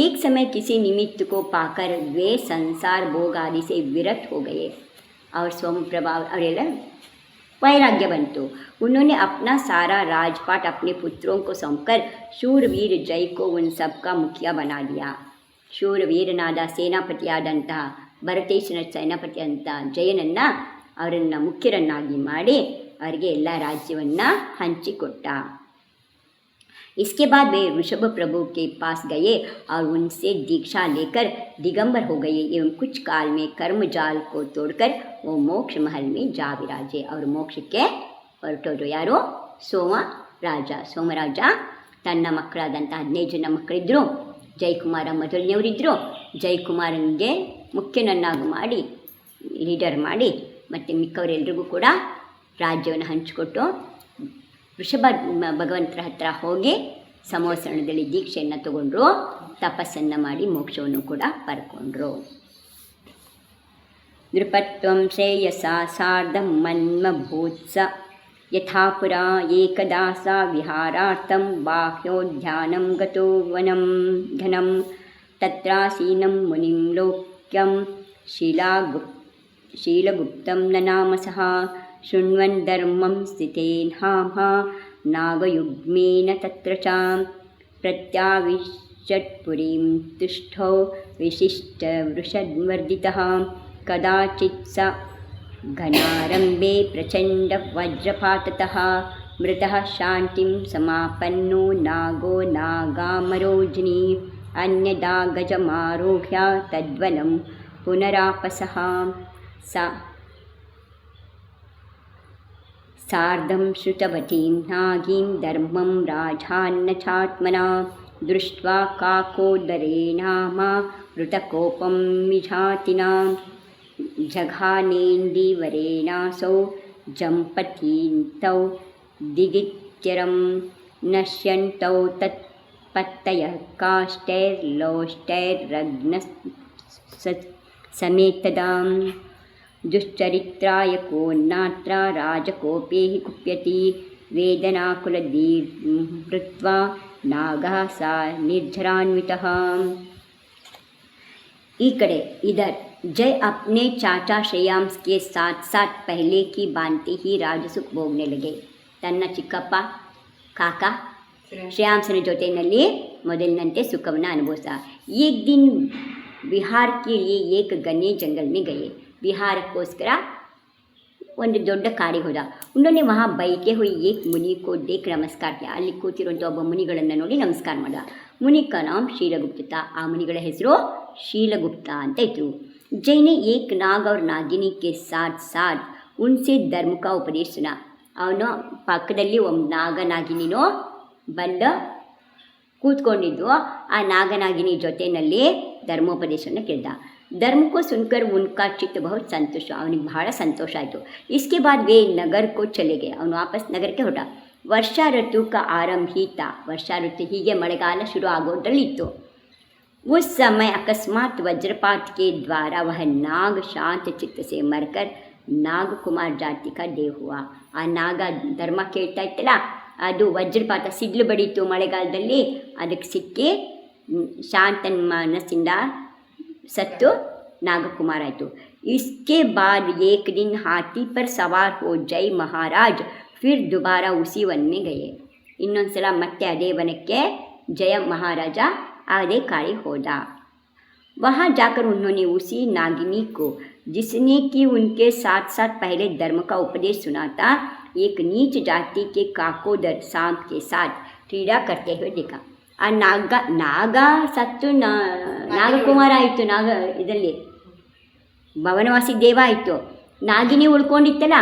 एक समय किसी निमित्त को पाकर वे संसार भोग आदि से विरत हो गए. और सोमप्रभा ಅವರೆಲ್ಲ वैराग्य बंतु। उन्होंने अपना सारा राजपाट अपने पुत्रों को सौंपकर शूरवीर जय को उन सबका मुखिया बना लिया। ಶೂರವೀರನಾದ ಸೇನಾಪತಿಯಾದಂತಹ ಭರತೇಶನ ಸೇನಾಪತಿ ಅಂತ ಜಯನನ್ನು ಅವರನ್ನು ಮುಖ್ಯರನ್ನಾಗಿ ಮಾಡಿ ಅವರಿಗೆ ಎಲ್ಲ ರಾಜ್ಯವನ್ನು ಹಂಚಿಕೊಟ್ಟ। इसके बाद वे ऋषभ प्रभु के पास गए और उनसे दीक्षा लेकर दिगंबर हो गए एवं कुछ काल में कर्मजाल को तोड़कर वो मोक्ष महल में जा विराजे। और मोक्षಕ್ಕೆ ಹೊರಟೋದು ಯಾರು? ಸೋಮರಾಜ ತನ್ನ ಮಕ್ಕಳಾದಂಥ 15 ಜನ ಮಕ್ಕಳಿದ್ದರು. ಜಯಕುಮಾರ ಮೊದಲನೆಯವರಿದ್ದರು. ಜಯಕುಮಾರನಿಗೆ ಮುಖ್ಯನನ್ನಾಗಿ ಮಾಡಿ ಲೀಡರ್ ಮಾಡಿ ಮತ್ತು ಮಿಕ್ಕವರೆಲ್ಲರಿಗೂ ಕೂಡ ರಾಜ್ಯವನ್ನು ಹಂಚಿಕೊಟ್ಟು ಋಷಭ ಭಗವಂತರ ಹತ್ರ ಹೋಗಿ ಸಮವಸರಣದಲ್ಲಿ ದೀಕ್ಷೆಯನ್ನು ತಗೊಂಡ್ರು. ತಪಸ್ಸನ್ನು ಮಾಡಿ ಮೋಕ್ಷವನ್ನು ಕೂಡ ಪಡ್ಕೊಂಡ್ರು. ನೃಪತ್ವಂ ಶ್ರೇಯಸಾ ಸಾರ್ಧಂ ಮನ್ಮಭೂತ್ಸ ಯಥಾ ಪುರಾ ಏಕದಾ ಸಾ ವಿಹಾರಾರ್ಥಂ ಬಾಹ್ಯೋದ್ಯಾನಂ ಗತೋ ವನಂ ಘನಂ ತತ್ರಾಸೀನಂ ಮುನಿಂ ಲೋಕ್ಯಂ ಶೀಲಗುಪ್ತಂ ನನಾಮಸಃ ಶೃಣ್ವನ್ ಧರ್ಮಂ ಸ್ಥಿತೇನ್ಹಾಮ ನಾಗಯುಗ್ಮೇನ ತತ್ರ ಚ ಪ್ರತ್ಯಾವಿಶತ್ಪುರೀಂ ತುಷ್ಠೋ ವಿಶಿಷ್ಟವೃಷದ್ವರ್ಧಿತಃ ಕದಾಚಿತ್ ಸ ಘನಾರಂಭೆ ಪ್ರಚಂಡ ವಜ್ರಪಾತತಃ ಮೃತಃ ಶಾಂತಿಂ ಸಮಾಪನ್ನೋ ನಾಗೋ ನಾಗಾಮರೋಜಿನಿ ಅನ್ಯದಾ ಗಜಮಾರೋಹ್ಯ ತದ್ವನಂ ಪುನರಾಪಸಃ ಸಾರ್ಧಂ ಶ್ರುತವತೀಂ ನಾಗೀಂ ಧರ್ಮಂ ರಾಜಾನ್ನಚಾತ್ಮನಾ ದೃಷ್ಟ್ವಾ ಕಾಕೋದರೇಣಾಮ ಮೃತಕೋಪಂ ವಿಜಾತಿನಾ ಜಘಾನೇಂದೀವರೇಣಾಸೌ ಜಂಪತೀಂತೌ ದಿಗಿತ್ಯರಂ ನಶ್ಯಂತೌ ತತ್ಪತ್ತಯಃ ಕಾಷ್ಟೈರ್ಲೋಷ್ಟೈರಗ್ನ ಸಮೇತದಾಂ ದುಶ್ಚರಿತ್ರಾಯ ಕೋನ್ನಾತ್ರ ರಾಜಕೋಪೇ ಕುಪ್ಯತಿ ವೇದನಾಕುಲದೀರ್ಭೃತ್ವಾ ನಾಗಃ ಸಾ ನಿರ್झरान्वितः। ಈ ಕಡೆ इधर जय अपने चाचा श्रेयांश के साथ साथ पहले की भांति ही राजसुख भोगने लगे। ತನ್ನ ಚಿಕ್ಕಪ್ಪ ಕಾಕ ಶ್ರೇಯಾಂಸನ ಜೊತೆಯಲ್ಲಿ ಮೊದಲಿನಂತೆ ಸುಖವನ್ನು ಅನುಭವಿಸ। एक दिन बिहार के लिए एक घने जंगल में गए। बिहारಕ್ಕೋಸ್ಕರ ಒಂದು ದೊಡ್ಡ ಕಾಡಿಗೆ ಹೋದ। उन्होंने वहाँ बैठे हुए एक मुनि को देख नमस्कार किया। ಅಲ್ಲಿ ಕೂತಿರುವಂಥ ಒಬ್ಬ ಮುನಿಗಳನ್ನು ನೋಡಿ ನಮಸ್ಕಾರ ಮಾಡಿದ। मुनि का नाम शीलगुप्त। ಆ ಮುನಿಗಳ ಹೆಸರು शीलगुप्त ಅಂತ ಇತ್ತು। जय ने एक नाग और नागिनी के साथ साथ उनसे धर्म का उपदेश सुना। ಅವನು ಪಕ್ಕದಲ್ಲಿ ಒಂದು ನಾಗನಾಗಿನಿನೋ ಬಂದು ಕೂತ್ಕೊಂಡಿದ್ದು ಆ ನಾಗನಾಗಿನಿ ಜೊತೆಯಲ್ಲಿ ಧರ್ಮೋಪದೇಶವನ್ನು ಕೇಳಿದ। धर्म को सुनकर उनका चित्त बहुत संतोष, ಅವನಿಗೆ ಬಹಳ ಸಂತೋಷ ಆಯಿತು। इसके बाद वे नगर को चले गए। ಅವನು ವಾಪಸ್ ನಗರಕ್ಕೆ ಹೊರಟ। ವರ್ಷಾ ಋತು का आरंभ ही था। ವರ್ಷಾ ಋತು ಹೀಗೆ ಮಳೆಗಾಲ ಶುರು ಆಗೋದ್ರಲ್ಲಿತ್ತು। उस समय अकस्मात वज्रपात के द्वारा वह नाग शांत चित्त से मरकर नाग कुमार जाति का देह हुआ। ಆ ನಾಗ ಧರ್ಮ ಕೇಳ್ತಾ ಇತ್ತಲ್ಲ, ಅದು ವಜ್ರಪಾತ ಸಿಡ್ಲು ಬಡೀತು ಮಳೆಗಾಲದಲ್ಲಿ, ಅದಕ್ಕೆ ಸಿಕ್ಕಿ ಶಾಂತನ ಮನಸ್ಸಿಂದ सत्य नागकुमार आए। तो इसके बाद एक दिन हाथी पर सवार हो जय महाराज फिर दोबारा उसी वन में गए। ಇನ್ನೊಂದ್ಸಲ ಮತ್ತೆ ಅದೇ ವನಕ್ಕೆ जय महाराज आधे काड़ी होदा। वहाँ जाकर उन्होंने उसी नागिनी को, जिसने कि उनके साथ साथ पहले धर्म का उपदेश सुना था, एक नीच जाति के काकोदर सांप के साथ क्रीड़ा करते हुए देखा। ಆ ನಾಗ ಸತ್ತು ನಾಗಕುಮಾರ ಆಯಿತು, ಇದರಲ್ಲಿ ಭವನವಾಸಿ ದೇವ ಆಯಿತು। ನಾಗಿನಿ ಉಳ್ಕೊಂಡಿತ್ತಲ್ಲ,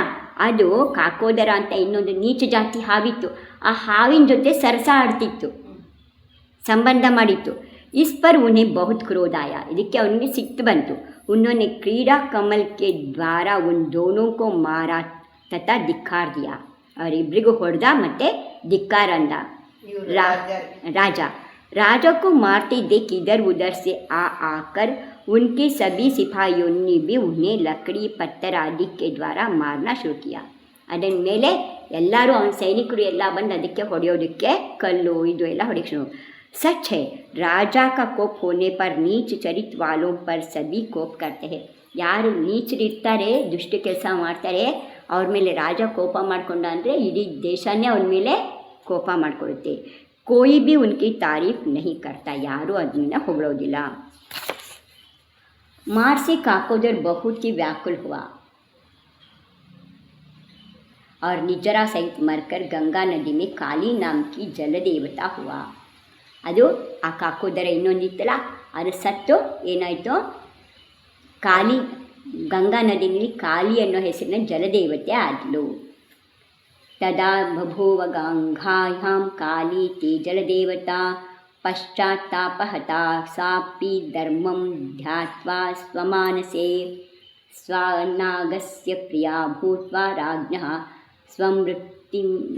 ಅದು ಕಾಕೋದರ ಅಂತ ಇನ್ನೊಂದು ನೀಚ ಜಾತಿ ಹಾವಿತ್ತು। ಆ ಹಾವಿನ ಜೊತೆ ಸರಸ ಆಡ್ತಿತ್ತು, ಸಂಬಂಧ ಮಾಡಿತ್ತು। इस पर उन्हें बहुत क्रोध आया। ಇದಕ್ಕೆ ಅವನಿಗೆ ಸಿಟ್ಟು ಬಂತು। उन्होंने क्रीड़ा कमल के द्वारा उन दोनों को मारा तथा धिक्कार दिया। ಅವರಿಬ್ಬರಿಗೂ ಹೊಡೆದ ಮತ್ತು ಧಿಕ್ಕಾರ ಅಂದ। राजा को मारते देख इधर उधर से आकर उनके सभी सिपाहियों ने भी उन्हें लकड़ी पत्थर आदि के द्वारा मारना शुरू किया। ಅದರ ಮೇಲೆ ಎಲ್ಲರೂ ಅವನ ಸೈನಿಕರು ಎಲ್ಲ ಬಂದು ಅದಕ್ಕೆ ಹೊಡೆಯೋದಕ್ಕೆ ಕಲ್ಲು ಇದು ಎಲ್ಲ ಹೊಡೆಯಕ್ಕೆ ಶುರು। सच है, राजा का कोप होने पर नीच चरित्र वालों पर सभी कोप करते हैं। ಯಾರು ನೀಚರಿರ್ತಾರೆ, ದುಷ್ಟ ಕೆಲಸ ಮಾಡ್ತಾರೆ, ಅವ್ರ ಮೇಲೆ ರಾಜ ಕೋಪ ಮಾಡಿಕೊಂಡ ಅಂದರೆ ಇಡೀ ದೇಶನೇ ಅವ್ರ ಮೇಲೆ ಕೋಪ ಮಾಡಿಕೊಳ್ಳುತ್ತೆ. ಕೋಯಿ ಭಿ ಉನ್ಕಿ ತಾರೀಫ್ ನಹಿ ಕರ್ತಾ, ಯಾರೂ ಅದನ್ನ ಹೊಗಳೋದಿಲ್ಲ. मार से काकोदर बहुत ही व्याकुल हुआ और निजरा सहित मरकर गंगा नदी में काली नाम की जल देवता हुआ. ಅದು ಆ ಕಾಕೋದರ ಇನ್ನೊಂದಿತ್ತಲ್ಲ, ಅದು ಸತ್ತು ಏನಾಯಿತು, ಕಾಲಿ ಗಂಗಾ ನದಿಯಲ್ಲಿ ಕಾಲಿ ಅನ್ನೋ ಹೆಸರಿನ ಜಲದೇವತೆ ಆದಳು. ತದಾ ಬಭೂವ ಗಂಗಾಯಾಂ ಕಾಲಿ ತೇ ಜಲದೇವತಾ ಪಶ್ಚಾತ್ತಾಪಹತಾ ಸಾಪಿ ಧರ್ಮಂ ಧ್ಯಾತ್ವಾ ಸ್ವಮಾನಸೆ ಸ್ವನಾಗಸ್ಯ ಪ್ರಿಯಾ ಭೂತ್ವಾ ರಾಜ್ಞಃ ಸ್ವಮೃತಿಮಾಹ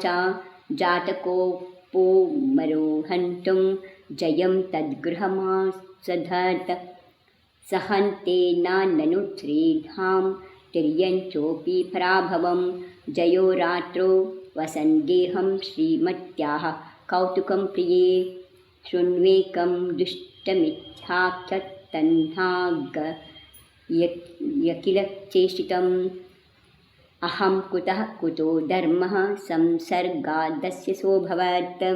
ಚ ಜಾತಕೋಪೋ ಮರೋಹಂತುಂ ಜಯಂ ತದ್ಗೃಹಮಾಸಧತ್ ಸಹಂತೇನ ನನು ಶ್ರೀಧಾಂ ತಿರ್ಯಂಚೋಪಿ ಪರಾಭವಂ ಜಯೋ ರಾತ್ರೋ ವಸಂಗೇಹಂ ಶ್ರೀಮತ್ಯಾಃ ಕೌತುಕಂ ಪ್ರಿಯೇ ಶೃಣ್ವೇಕಂ ದುಷ್ಟಮಿಥ್ಯಾಖ್ಯತನ್ನಾಗ ಯಕಿಲ ಚೇಷ್ಟಿತಂ ಅಹಂ ಕುತಃ ಕುತೋ ಧರ್ಮಃ ಸಂಸರ್ಗಾದಸ್ಯ ಸೋಭವತ್.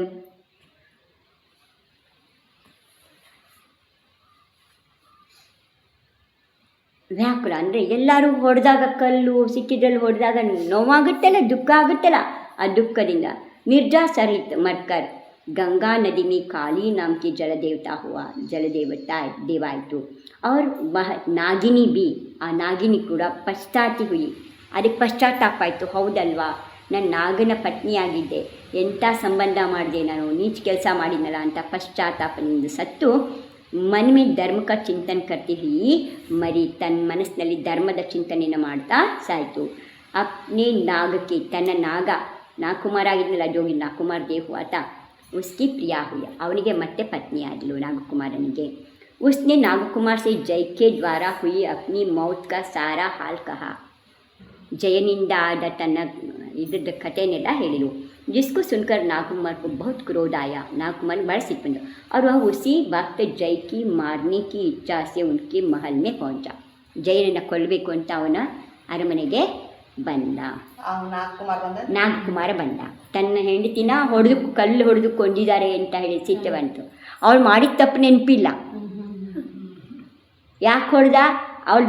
ವ್ಯಾಕುಲ ಅಂದರೆ ಎಲ್ಲರೂ ಹೊಡೆದಾಗ, ಕಲ್ಲು ಸಿಕ್ಕಿದ್ರಲ್ಲಿ ಹೊಡೆದಾಗ ನೋವಾಗುತ್ತಲ್ಲ, ದುಃಖ ಆಗುತ್ತಲ್ಲ, ಆ ದುಃಖದಿಂದ निर्जा सरित मरकर गंगा नदी में काली नाम की जलदेवता हुआ, जलदेवता देवाಯಿತು. और वह नागिनी भी, ಆ ನಾಗಿನಿ ಕೂಡ ಪಶ್ಚಾತ್ತಿ ಹುಯಿ, ಅದಕ್ಕೆ ಪಶ್ಚಾತ್ತಾಪ ಆಯಿತು. ಹೌದಲ್ವಾ, ನಾನು ನಾಗನ ಪತ್ನಿಯಾಗಿದ್ದೆ, ಎಂಥ ಸಂಬಂಧ ಮಾಡಿದೆ ನಾನು, ನೀಚ ಕೆಲಸ ಮಾಡಿದ್ನಲ್ಲ ಅಂತ ಪಶ್ಚಾತ್ತಾಪದಿಂದ ಸತ್ತು मन में धर्म का चिंतन करती हुई मरी. तನ್ನ ಮನಸ್ಸಿನಲ್ಲಿ ಧರ್ಮದ ಚಿಂತನೆಯನ್ನು ಮಾಡ್ತಾ ಸಾಯಿತು. अपने नाग के, ತನ್ನ ನಾಗ नागकुमार ಆಗಿದ್ನಲ್ಲ ಜೋಗಿ, नागकुमार देव हुआ था, उसकी प्रिया हुई, ಅವನಿಗೆ ಮತ್ತೆ ಪತ್ನಿ ಆದಳು नागकुमारನಿಗೆ. उसने नागकुमार से जय के द्वारा हुई अपनी मौत का सारा हाल कहा. ಜಯನಿಂದ ಆದ ತನ್ನ ಇದ್ರದ್ದು ಕಥೆನೆಲ್ಲ ಹೇಳಿದರು. जिसको सुनकर नागकुमार को बहुत क्रोध आया. नागकुमार बड़ा सिट बंद और वह उसी वक्त जय की मारने की इच्छा से उनके महल में पहुंचा. ಜಯನನ್ನು ಕೊಲ್ಲಬೇಕು ಅಂತ ಅವನ ಅರಮನೆಗೆ ಬಂದ. ನಾಗಕುಮಾರ ಬಂದ. ತನ್ನ ಹೆಂಡತಿನ ಕಲ್ಲು ಹೊಡೆದು ಕೊಂದಿದ್ದಾರೆ ಅಂತ ಹೇಳಿ ಸಿಟ್ಟು ಬಂತು. ಅವಳು ಮಾಡಿದ ತಪ್ಪು ನೆನಪಿಲ್ಲ. ಯಾಕೆ ಹೊಡೆದ? ಅವಳು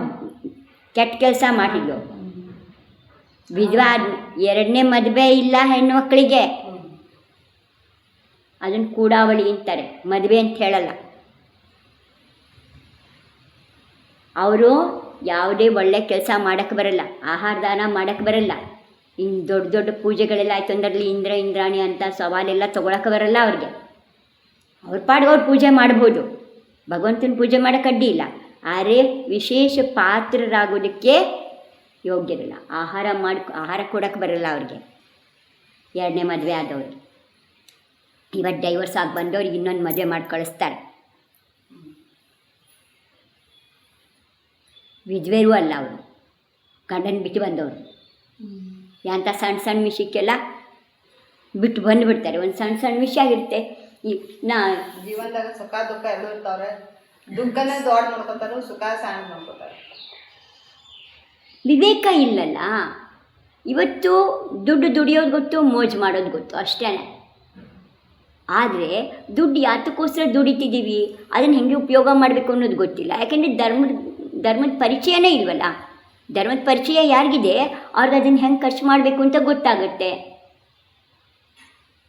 ಕೆಟ್ಟ ಕೆಲಸ ಮಾಡಿದ್ಲು. ವಿಧವಾ, ಎರಡನೇ ಮದುವೆ ಇಲ್ಲ ಹೆಣ್ಣು ಮಕ್ಕಳಿಗೆ, ಅದನ್ನು ಕೂಡಾವಳಿ ಅಂತಾರೆ, ಮದುವೆ ಅಂತ ಹೇಳಲ್ಲ. ಅವರು ಯಾವುದೇ ಒಳ್ಳೆ ಕೆಲಸ ಮಾಡೋಕ್ಕೆ ಬರಲ್ಲ, ಆಹಾರ ದಾನ ಮಾಡೋಕ್ಕೆ ಬರಲ್ಲ, ಇನ್ನು ದೊಡ್ಡ ದೊಡ್ಡ ಪೂಜೆಗಳೆಲ್ಲ ಆಯಿತು ಅಂದ್ರಲ್ಲಿ ಇಂದ್ರಾಣಿ ಅಂತ ಸವಾಲೆಲ್ಲ ತೊಗೊಳಕ್ಕೆ ಬರಲ್ಲ ಅವ್ರಿಗೆ. ಅವ್ರ ಪಾಡಿಗೆ ಅವ್ರು ಪೂಜೆ ಮಾಡ್ಬೋದು, ಭಗವಂತನ ಪೂಜೆ ಮಾಡೋಕ್ಕೆ ಅಡ್ಡಿ ಇಲ್ಲ, ಆದರೆ ವಿಶೇಷ ಪಾತ್ರರಾಗೋದಕ್ಕೆ ಯೋಗ್ಯರಿಲ್ಲ. ಆಹಾರ ಕೊಡೋಕ್ಕೆ ಬರಲ್ಲ ಅವ್ರಿಗೆ. ಎರಡನೇ ಮದುವೆ ಆದವ್ರಿಗೆ ಇವತ್ತು ಡೈವರ್ಸ್ ಆಗಿ ಬಂದವ್ರಿಗೆ ಇನ್ನೊಂದು ಮದುವೆ ಮಾಡಿ ಕಳಿಸ್ತಾರೆ. ವಿಧವೆಯೂ ಅಲ್ಲ ಅವರು, ಗಂಡನ ಬಿಟ್ಟು ಬಂದವರು. ಯಾಂಥ ಸಣ್ಣ ಸಣ್ಣ ವಿಷಯಕ್ಕೆಲ್ಲ ಬಿಟ್ಟು ಬಂದುಬಿಡ್ತಾರೆ. ಒಂದು ಸಣ್ಣ ಸಣ್ಣ ವಿಷಯ ಆಗಿರುತ್ತೆ. ಈ ಜೀವನದಾಗ ಸುಖ ದುಃಖ ಎರಡೂ ಇರ್ತಾವ್ರೆ. ದುಃಖನೇ ದೊಡ್ಡ ನೋಡ್ಕೊತಾರೆ, ಸುಖ ಸಣ್ಣ ನೋಡ್ಕೊತಾರೆ. ವಿವೇಕ ಇಲ್ಲಲ್ಲ. ಇವತ್ತು ದುಡ್ಡು ದುಡಿಯೋದು ಗೊತ್ತು, ಮೋಜು ಮಾಡೋದು ಗೊತ್ತು, ಅಷ್ಟೇ. ಆದರೆ ದುಡ್ಡು ಯಾತಕ್ಕೋಸ್ಕರ ದುಡಿತಿದ್ದೀವಿ, ಅದನ್ನು ಹೆಂಗೆ ಉಪಯೋಗ ಮಾಡಬೇಕು ಅನ್ನೋದು ಗೊತ್ತಿಲ್ಲ. ಯಾಕೆಂದರೆ ಧರ್ಮದ ಪರಿಚಯನೇ ಇಲ್ವಲ್ಲ. ಧರ್ಮದ ಪರಿಚಯ ಯಾರಿಗಿದೆ ಅವ್ರಿಗೆ ಅದನ್ನು ಹೆಂಗೆ ಖರ್ಚು ಮಾಡಬೇಕು ಅಂತ ಗೊತ್ತಾಗುತ್ತೆ.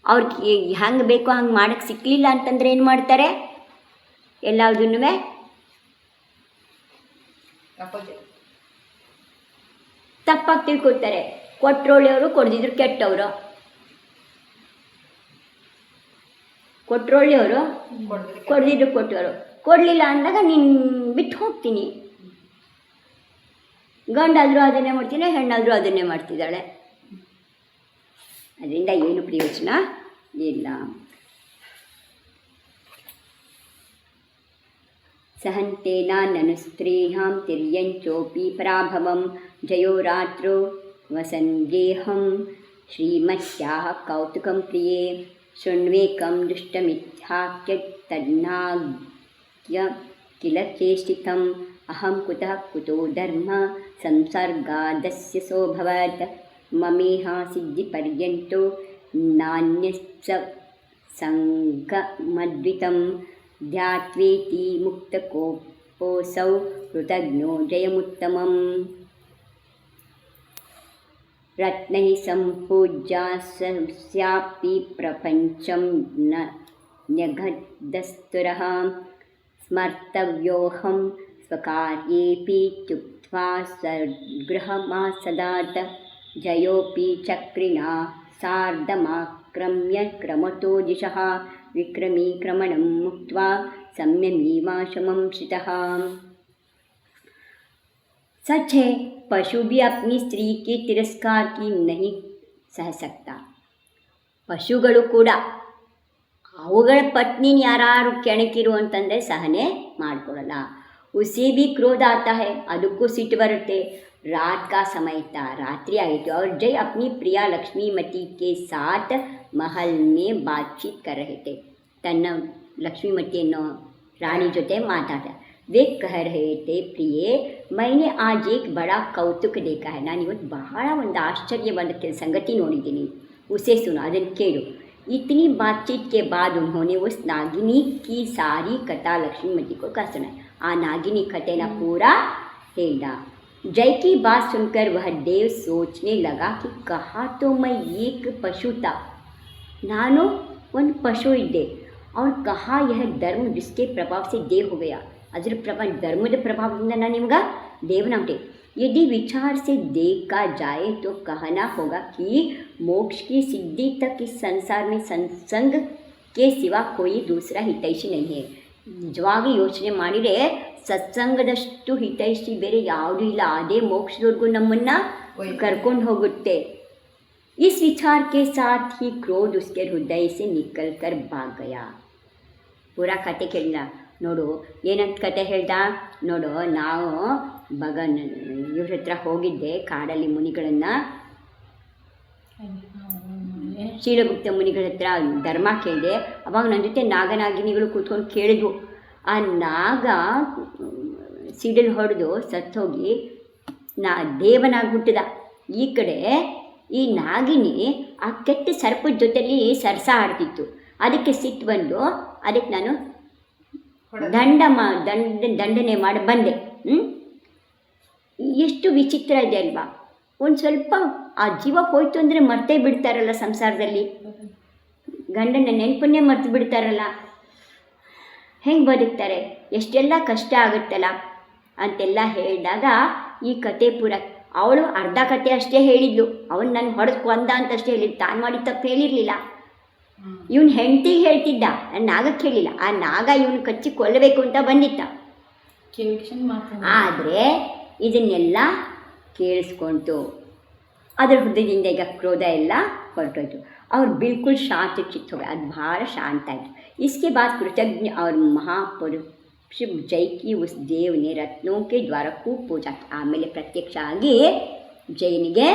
ಅವ್ರಿಗೆ ಹೆಂಗೆ ಬೇಕೋ ಹಂಗೆ ಮಾಡೋಕ್ಕೆ ಸಿಕ್ಕಲಿಲ್ಲ ಅಂತಂದರೆ ಏನು ಮಾಡ್ತಾರೆ? ಎಲ್ಲದನ್ನೂ ತಪ್ಪಾಗಿ ತಿಳ್ಕೊತಾರೆ. ಕೊಟ್ಟರೊಳ್ಳೆಯವರು, ಕೊಡ್ದಿದ್ರು ಕೆಟ್ಟವರು. ಕೊಟ್ಟರೊಳ್ಳೆಯವರು, ಕೊಡ್ದಿದ್ರು ಕೊಟ್ಟವರು. ಕೊಡಲಿಲ್ಲ ಅಂದಾಗ ನೀನು ಬಿಟ್ಟು ಹೋಗ್ತೀನಿ. ಗಂಡಾದರೂ ಅದನ್ನೇ ಮಾಡ್ತೀನಿ, ಹೆಣ್ಣಾದರೂ ಅದನ್ನೇ ಮಾಡ್ತಿದ್ದಾಳೆ. ಅದರಿಂದ ಏನು ಪ್ರಯೋಜನ ಇಲ್ಲ. सहन्तेन ननु स्त्रीणां तिर्यञ्चोऽपि पराभवं जयो रात्रो वसन्गेहं श्रीमत्याः कौतुकं प्रिये शृण्वेकं दुष्टमिथ्याख्यतन्नाज्ञ किल चेष्टितं ಅಹಂ ಕುತಃ ಕುತೋ ಧರ್ಮ ಸಂಸರ್ಗಾದಸ್ಯ ಸೋಭವತ್ ಮಮೇಹ ಸಿದ್ಧಿಪರ್ಯಂತೋ ನಾಣ್ಯಸ್ಸ ಸಂಗಮದ್ವಿತಂ ಧ್ಯಾತ್ವೇತಿ ಮುಕ್ತಕೋಪೋऽಸೌ ಕೃತಜ್ಞೋ ಜಯಮುತ್ತಮಂ ರತ್ನೈಃ ಸಂಪೂಜ್ಯಾಸ್ಯಾಪಿ ಪ್ರಪಂಚಂ ನ ನ್ಯಗದ್ದಸ್ತುರಃ ಸ್ಮರ್ತವ್ಯೋऽಹಂ ಸ್ವಕಾರ್ಯೇಪಿ ತ್ಯುಕ್ತ್ವಾ ಸದ್ಗೃಹಮಾಸದಾತ್ ಜಯೋಪಿ ಚಕ್ರಿಣಾ ಸಾರ್ಧಮಾಕ್ರಮ್ಯ ಕ್ರಮतो ದಿಶಃ ವಿಕ್ರಮೀಕ್ರಮಣಂ ಮುಕ್ತ್ವಾ संयमीमाशमं श्रितः। सच है, पशु भी अपनी स्त्री के तिरस्कार की नहीं सह सकता। ಪಶುಗಳು ಕೂಡ ಅವುಗಳ ಪತ್ನಿನ ಯಾರು ಕೆಣಕಿರು ಅಂತಂದರೆ ಸಹನೆ ಮಾಡಿಕೊಡಲ್ಲ. ಉಸಿ भी क्रोध आता है, ಅದಕ್ಕೂ ಸಿಟ್ಟು ಬರುತ್ತೆ. रात का समय था, रात्रि आई थी और जय अपनी प्रिया लक्ष्मीमती के साथ महल में बातचीत कर रहे थे. ತನ್ನ लक्ष्मीमती ಅನ್ನೋ ರಾಣಿ ಜೊತೆ ಮಾತಾಡ. वे कह रहे थे, प्रिये मैंने आज एक बड़ा कौतुक देखा है. ನಾನು ಇವತ್ತು ಬಹಳ ಒಂದು ಆಶ್ಚರ್ಯವಾದ ಸಂಗತಿ ನೋಡಿದ್ದೀನಿ. उसे सुना, ಅದನ್ನು ಕೇಳು. इतनी बातचीत के बाद उन्होंने उस नागिनी की सारी कथा लक्ष्मीमती को कहा सुनाई. आ नागिनी कथे ना पूरा हेला. जय की बात सुनकर वह देव सोचने लगा कि कहा तो मैं एक पशु था, नानो ಒಂದು ಪಶು ಇದ್ದೆ, और कहा यह धर्म जिसके प्रभाव से देव हो गया. ಅದರ ಧರ್ಮದ ಪ್ರಭಾವದಿಂದ ನಾನು ನಿಮ್ಗೆ ದೇವನಾಗ್ತೆ. यदि विचार से देखा जाए तो कहना होगा कि मोक्ष की सिद्धि तक इस संसार में सत्संग के सिवा कोई दूसरा हितैषी नहीं है. ನಿಜವಾಗಿ ಯೋಚನೆ ಮಾಡಿದರೆ ಸತ್ಸಂಗದಷ್ಟು ಹಿತೈಷಿ ಬೇರೆ ಯಾವುದೂ ಇಲ್ಲ. ಅದೇ ಮೋಕ್ಷದವರೆಗೂ ನಮ್ಮನ್ನು ಕರ್ಕೊಂಡು ಹೋಗುತ್ತೆ. इस विचार के साथ ही क्रोध उसके हृदय से निकल कर भाग गया. ಪೂರಾ ಕತೆ ಕೇಳಿಲ್ಲ. ನೋಡು ಏನಂತ ಕತೆ ಹೇಳ್ದ ನೋಡು. ನಾವು ಇವ್ರ ಹತ್ರ ಹೋಗಿದ್ದೆ, ಕಾಡಲ್ಲಿ ಮುನಿಗಳನ್ನು, ಶೀಲಗುಪ್ತ ಮುನಿಗಳ ಹತ್ರ ಧರ್ಮ ಕೇಳಿದೆ. ಅವಾಗ ನನ್ನ ಜೊತೆ ನಾಗನಾಗಿನಿಗಳು ಕೂತ್ಕೊಂಡು ಕೇಳಿದ್ವು. ಆ ನಾಗ ಸಿಡಿಲು ಹೊಡೆದು ಸತ್ತೋಗಿ ದೇವನಾಗಿ ಹುಟ್ಟಿದ. ಈ ಕಡೆ ಈ ನಾಗಿನಿ ಆ ಕೆಟ್ಟ ಸರ್ಪದ ಜೊತೆಲಿ ಸರಸ ಆಡ್ತಿತ್ತು. ಅದಕ್ಕೆ ಸಿಟ್ಟು ಬಂದು ಅದಕ್ಕೆ ನಾನು ದಂಡನೆ ಮಾಡಿ ಬಂದೆ. ಎಷ್ಟು ವಿಚಿತ್ರ ಇದೆ ಅಲ್ವಾ. ಒಂದು ಸ್ವಲ್ಪ ಆ ಜೀವ ಹೋಯ್ತು ಅಂದರೆ ಮರ್ತೇ ಬಿಡ್ತಾರಲ್ಲ ಸಂಸಾರದಲ್ಲಿ. ಗಂಡನ ನೆನಪನ್ನೇ ಮರ್ತು ಬಿಡ್ತಾರಲ್ಲ. ಹೆಂಗೆ ಬದುಕ್ತಾರೆ, ಎಷ್ಟೆಲ್ಲ ಕಷ್ಟ ಆಗುತ್ತಲ್ಲ ಅಂತೆಲ್ಲ ಹೇಳಿದಾಗ ಈ ಕತೆ ಪೂರ ಅವಳು ಅರ್ಧ ಕತೆ ಅಷ್ಟೇ ಹೇಳಿದ್ಲು. ಅವನು ನನ್ನ ಹೊಡೆದು ಕೊಂದ ಅಂತಷ್ಟೇ ಹೇಳಿದ್ದು, ತಾನು ಮಾಡಿ ತಪ್ಪು ಹೇಳಿರಲಿಲ್ಲ. ಇವನು ಹೆಂಡತಿಗೆ ಹೇಳ್ತಿದ್ದ, ನಾಗಕ್ಕೆ ಹೇಳಿಲ್ಲ. ಆ ನಾಗ ಇವನು ಕಚ್ಚಿ ಕೊಲ್ಲಬೇಕು ಅಂತ ಬಂದಿತ್ತ. ಆದರೆ ಇದನ್ನೆಲ್ಲ ಕೇಳಿಸ್ಕೊಂತು. ಅದರ ಹೃದಯದಿಂದ ಈಗ ಕ್ರೋಧ ಎಲ್ಲ ಹೊರಟೋಯ್ತು. और बिल्कुल शांत चित्त हो गया. ಅದು ಭಾಳ ಶಾಂತ ಆಯಿತು. इसके बाद कृतज्ञ और महापुरुष जय की उस देव ने रत्नों के द्वारा खूब पूजा की. ಆಮೇಲೆ ಪ್ರತ್ಯಕ್ಷ ಆಗಿ ಜೈನಿಗೆ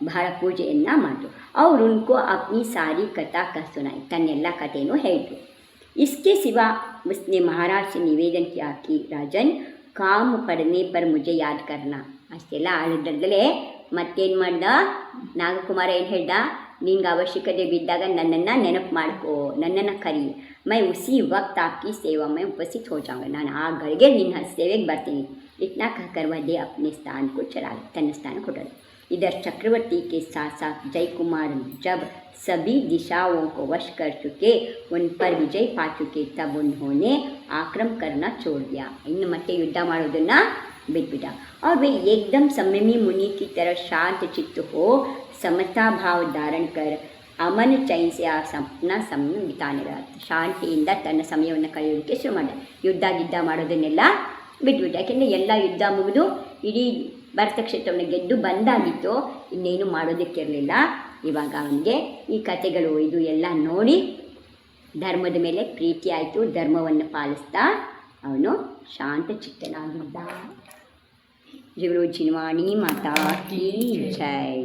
ಬಹಳ ಪೂಜೆಯನ್ನು ಮಾಡಿತು. और उनको अपनी सारी कथा कह सुनाई. ತನ್ನೆಲ್ಲ ಕಥೆಯನ್ನು ಹೇಳಿತು. इसके सिवा उसने महाराज से निवेदन किया कि राजन काम पड़ने पर मुझे याद करना. ಅಷ್ಟೆಲ್ಲ ಆಳಿದ್ದಲ್ಲೇ ಮತ್ತೇನು ಮಾಡ್ದ ನಾಗಕುಮಾರ, ಏನು ಹೇಳ್ದ, ನಿಂಗೆ ಅವಶ್ಯಕತೆ ಬಿದ್ದಾಗ ನನ್ನನ್ನು ನೆನಪು ಮಾಡ್ಕೋ, ನನ್ನನ್ನು ಕರಿ. ಮೈ ಉಸಿ ವಕ್ತ ಆಕಿ ಸೇವಾ ಮೈ ಉಪಸ್ಥಿತ ಹೋ ಜಾಂಗ. ನಾನು ಆ ಗಳಿಗೆ ನಿನ್ನ ಸೇವೆಗೆ ಬರ್ತೀನಿ. ಇಟ್ನಾ ಕರ್ವದೆ अपने स्थान को चला, ತನ್ನ ಸ್ಥಾನ ಕೊಟ್ಟರು. इधर चक्रवर्ती के साथ साथ जय कुमार जब सभी दिशाओं को वश कर चुके, उन पर विजय पा चुके, तब उन्होंने आक्रमण करना छोड़ दिया. इನ್ನು ಮತ್ತೆ ಯುದ್ಧ ಮಾಡೋದನ್ನು बिटबिटा. और वे एकदम संयमी मुनि की तरह शांत चित्त हो समता भाव धारण कर अमन चैन से आ अपना समय बिताने लगा. ಶಾಂತಿಯಿಂದ ತನ್ನ ಸಮಯವನ್ನು ಕಳೆಯೋದಕ್ಕೆ ಶುರು ಮಾಡಿದ. ಯುದ್ಧ ಮಾಡೋದನ್ನೆಲ್ಲ ಬಿಟ್ಬಿಟ್ಟು. ಯಾಕೆಂದರೆ ಎಲ್ಲ ಯುದ್ಧ ಮುಗಿದು ಇಡೀ ಭರತ ಕ್ಷೇತ್ರವನ್ನು ಗೆದ್ದು ಬಂದಾಗಿತ್ತು. ಇನ್ನೇನು ಮಾಡೋದಕ್ಕಿರಲಿಲ್ಲ. ಇವಾಗ ಅವನಿಗೆ ಈ ಕಥೆಗಳು ಇದು ಎಲ್ಲ ನೋಡಿ ಧರ್ಮದ ಮೇಲೆ ಪ್ರೀತಿ ಆಯಿತು. ಧರ್ಮವನ್ನು ಪಾಲಿಸ್ತಾ ಅವನು ಶಾಂತ ಚಿತ್ತನಾಗಿದ್ದ. ಜಗರು ಚಿನ್ವಾಣಿ ಮಾತಾ ಕೀ ಜೈ.